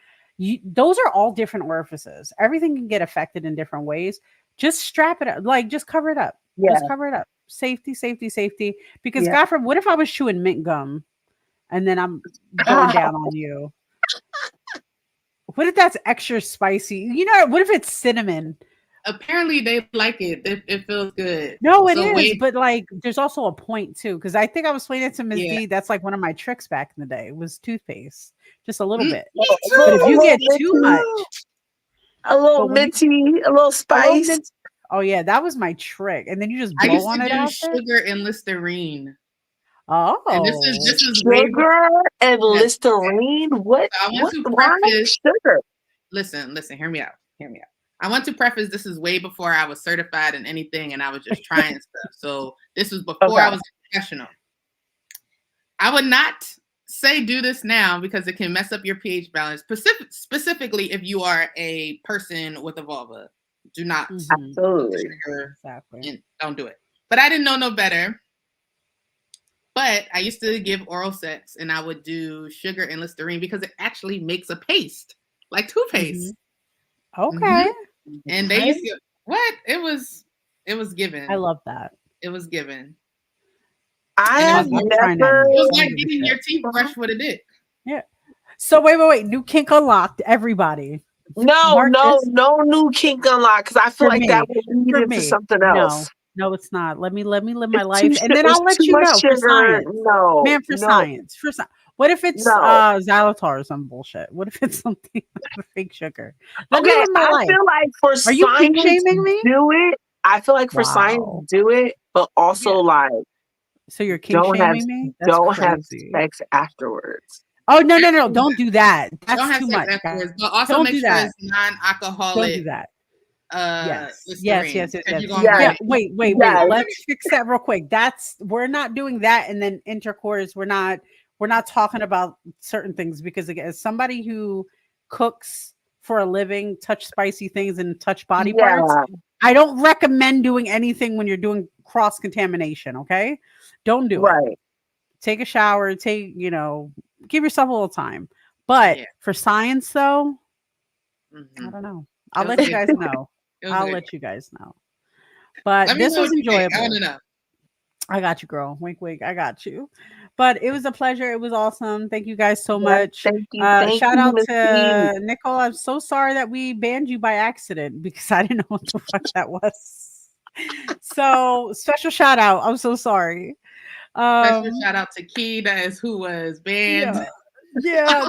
those are all different orifices. Everything can get affected in different ways. Just strap it up, like just cover it up. Yeah, Just cover it up. Safety, safety, safety. Because yeah. God forbid, what if I was chewing mint gum and then I'm going down on you? What if that's extra spicy? What if it's cinnamon? Apparently they like it. It feels good. No, it So is, wait, but like there's also a point too, because I think I was explaining it to Ms. yeah. D. That's like one of my tricks back in the day was toothpaste, just a little bit. Me But if A you little get too. too minty, much, a little but when you minty, a little a little spice. mint, oh yeah, that was my trick. And then you just I blow used on to it do after. sugar and Listerine. And Oh, this is way before. Sugar and Yes. Listerine? What? So I want to Why preface. sugar? Listen, hear me out. Hear me out. I want to preface this is way before I was certified in anything and I was just trying stuff. So this was before I Okay. was a professional. I would not say do this now because it can mess up your pH balance, specifically if you are a person with a vulva. Do not Absolutely. trigger exactly. and don't do it. But I didn't know no better. But I used to give oral sex and I would do sugar and Listerine because it actually makes a paste, like toothpaste. Okay, And they used to what? It was given. I love that. It was given. I And have I'm trying that never. now. it was I don't like give a getting shit. your teeth brushed with a dick. Yeah. So wait. New kink unlocked. Everybody, No, mark no, this no new kink unlock because I feel for like that me. will lead For into me, something no, else. no, it's not. Let me live my It's too. life, and then It's I'll let too you much know for sugar. science, No, man. For no, science, what if it's no. xylitol or some bullshit? What if it's something fake sugar? Let me Okay, live my I life. feel like for Are you kink science, shaming me? do it. I feel like for science, Wow. do it, but also Yeah. like So you're kink don't have shaming me? That's don't have crazy. sex afterwards. Oh no! Don't do that. Don't That's have too sex much, guys. afterwards, but also Don't make do sure that. it's Don't do non-alcoholic that. Listerine. Yes. Because you're gonna Yes, Yeah, get wait. yes. Let's fix that real quick. We're not doing that and then intercourse. We're not talking about certain things because again, as somebody who cooks for a living, touch spicy things and touch body parts, Yeah, I don't recommend doing anything when you're doing cross contamination, okay? Don't do it. right. Take a shower, give yourself a little time. But yeah. for science though, I Mhm. don't know. It I'll was let a you good guys know. it was a I'll good let you guys know. But Let me this know was what you think. I want enjoyable. to know. I got you, girl. Wink, wink. I got you. But it was a pleasure. It was awesome. Thank you guys so Yes, much. thank Shout you, out Miss B. to Nicole. I'm so sorry that we banned you by accident because I didn't know what the fuck that was. So special shout out. I'm so sorry. Special Um, shout out to Key, that is who was banned. yeah. Yeah,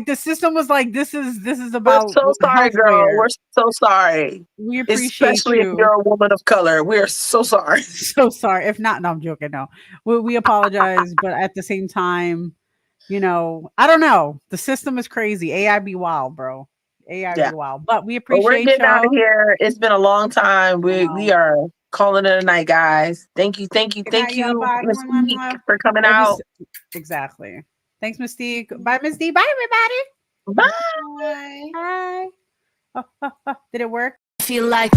the system was like, this is We're about so sorry, girl. healthware. We're so sorry. We appreciate Especially if you. you're a woman of color. We're so sorry. So sorry. If not, no, I'm joking. No, we apologize, but at the same time, I don't know. The system is crazy. AI be wild, bro. AI Yeah. be wild. But we But we're appreciate getting out of y'all. here. It's been a long time. I We know. are calling it a night, guys. Thank you, Good night, y'all. Bye. Miss Mwah, mwah, Meek, mwah. for coming Or out. Exactly. Thanks, Mystique. Bye, Miss D. Bye, everybody. Bye. Bye. Did it work? Feel like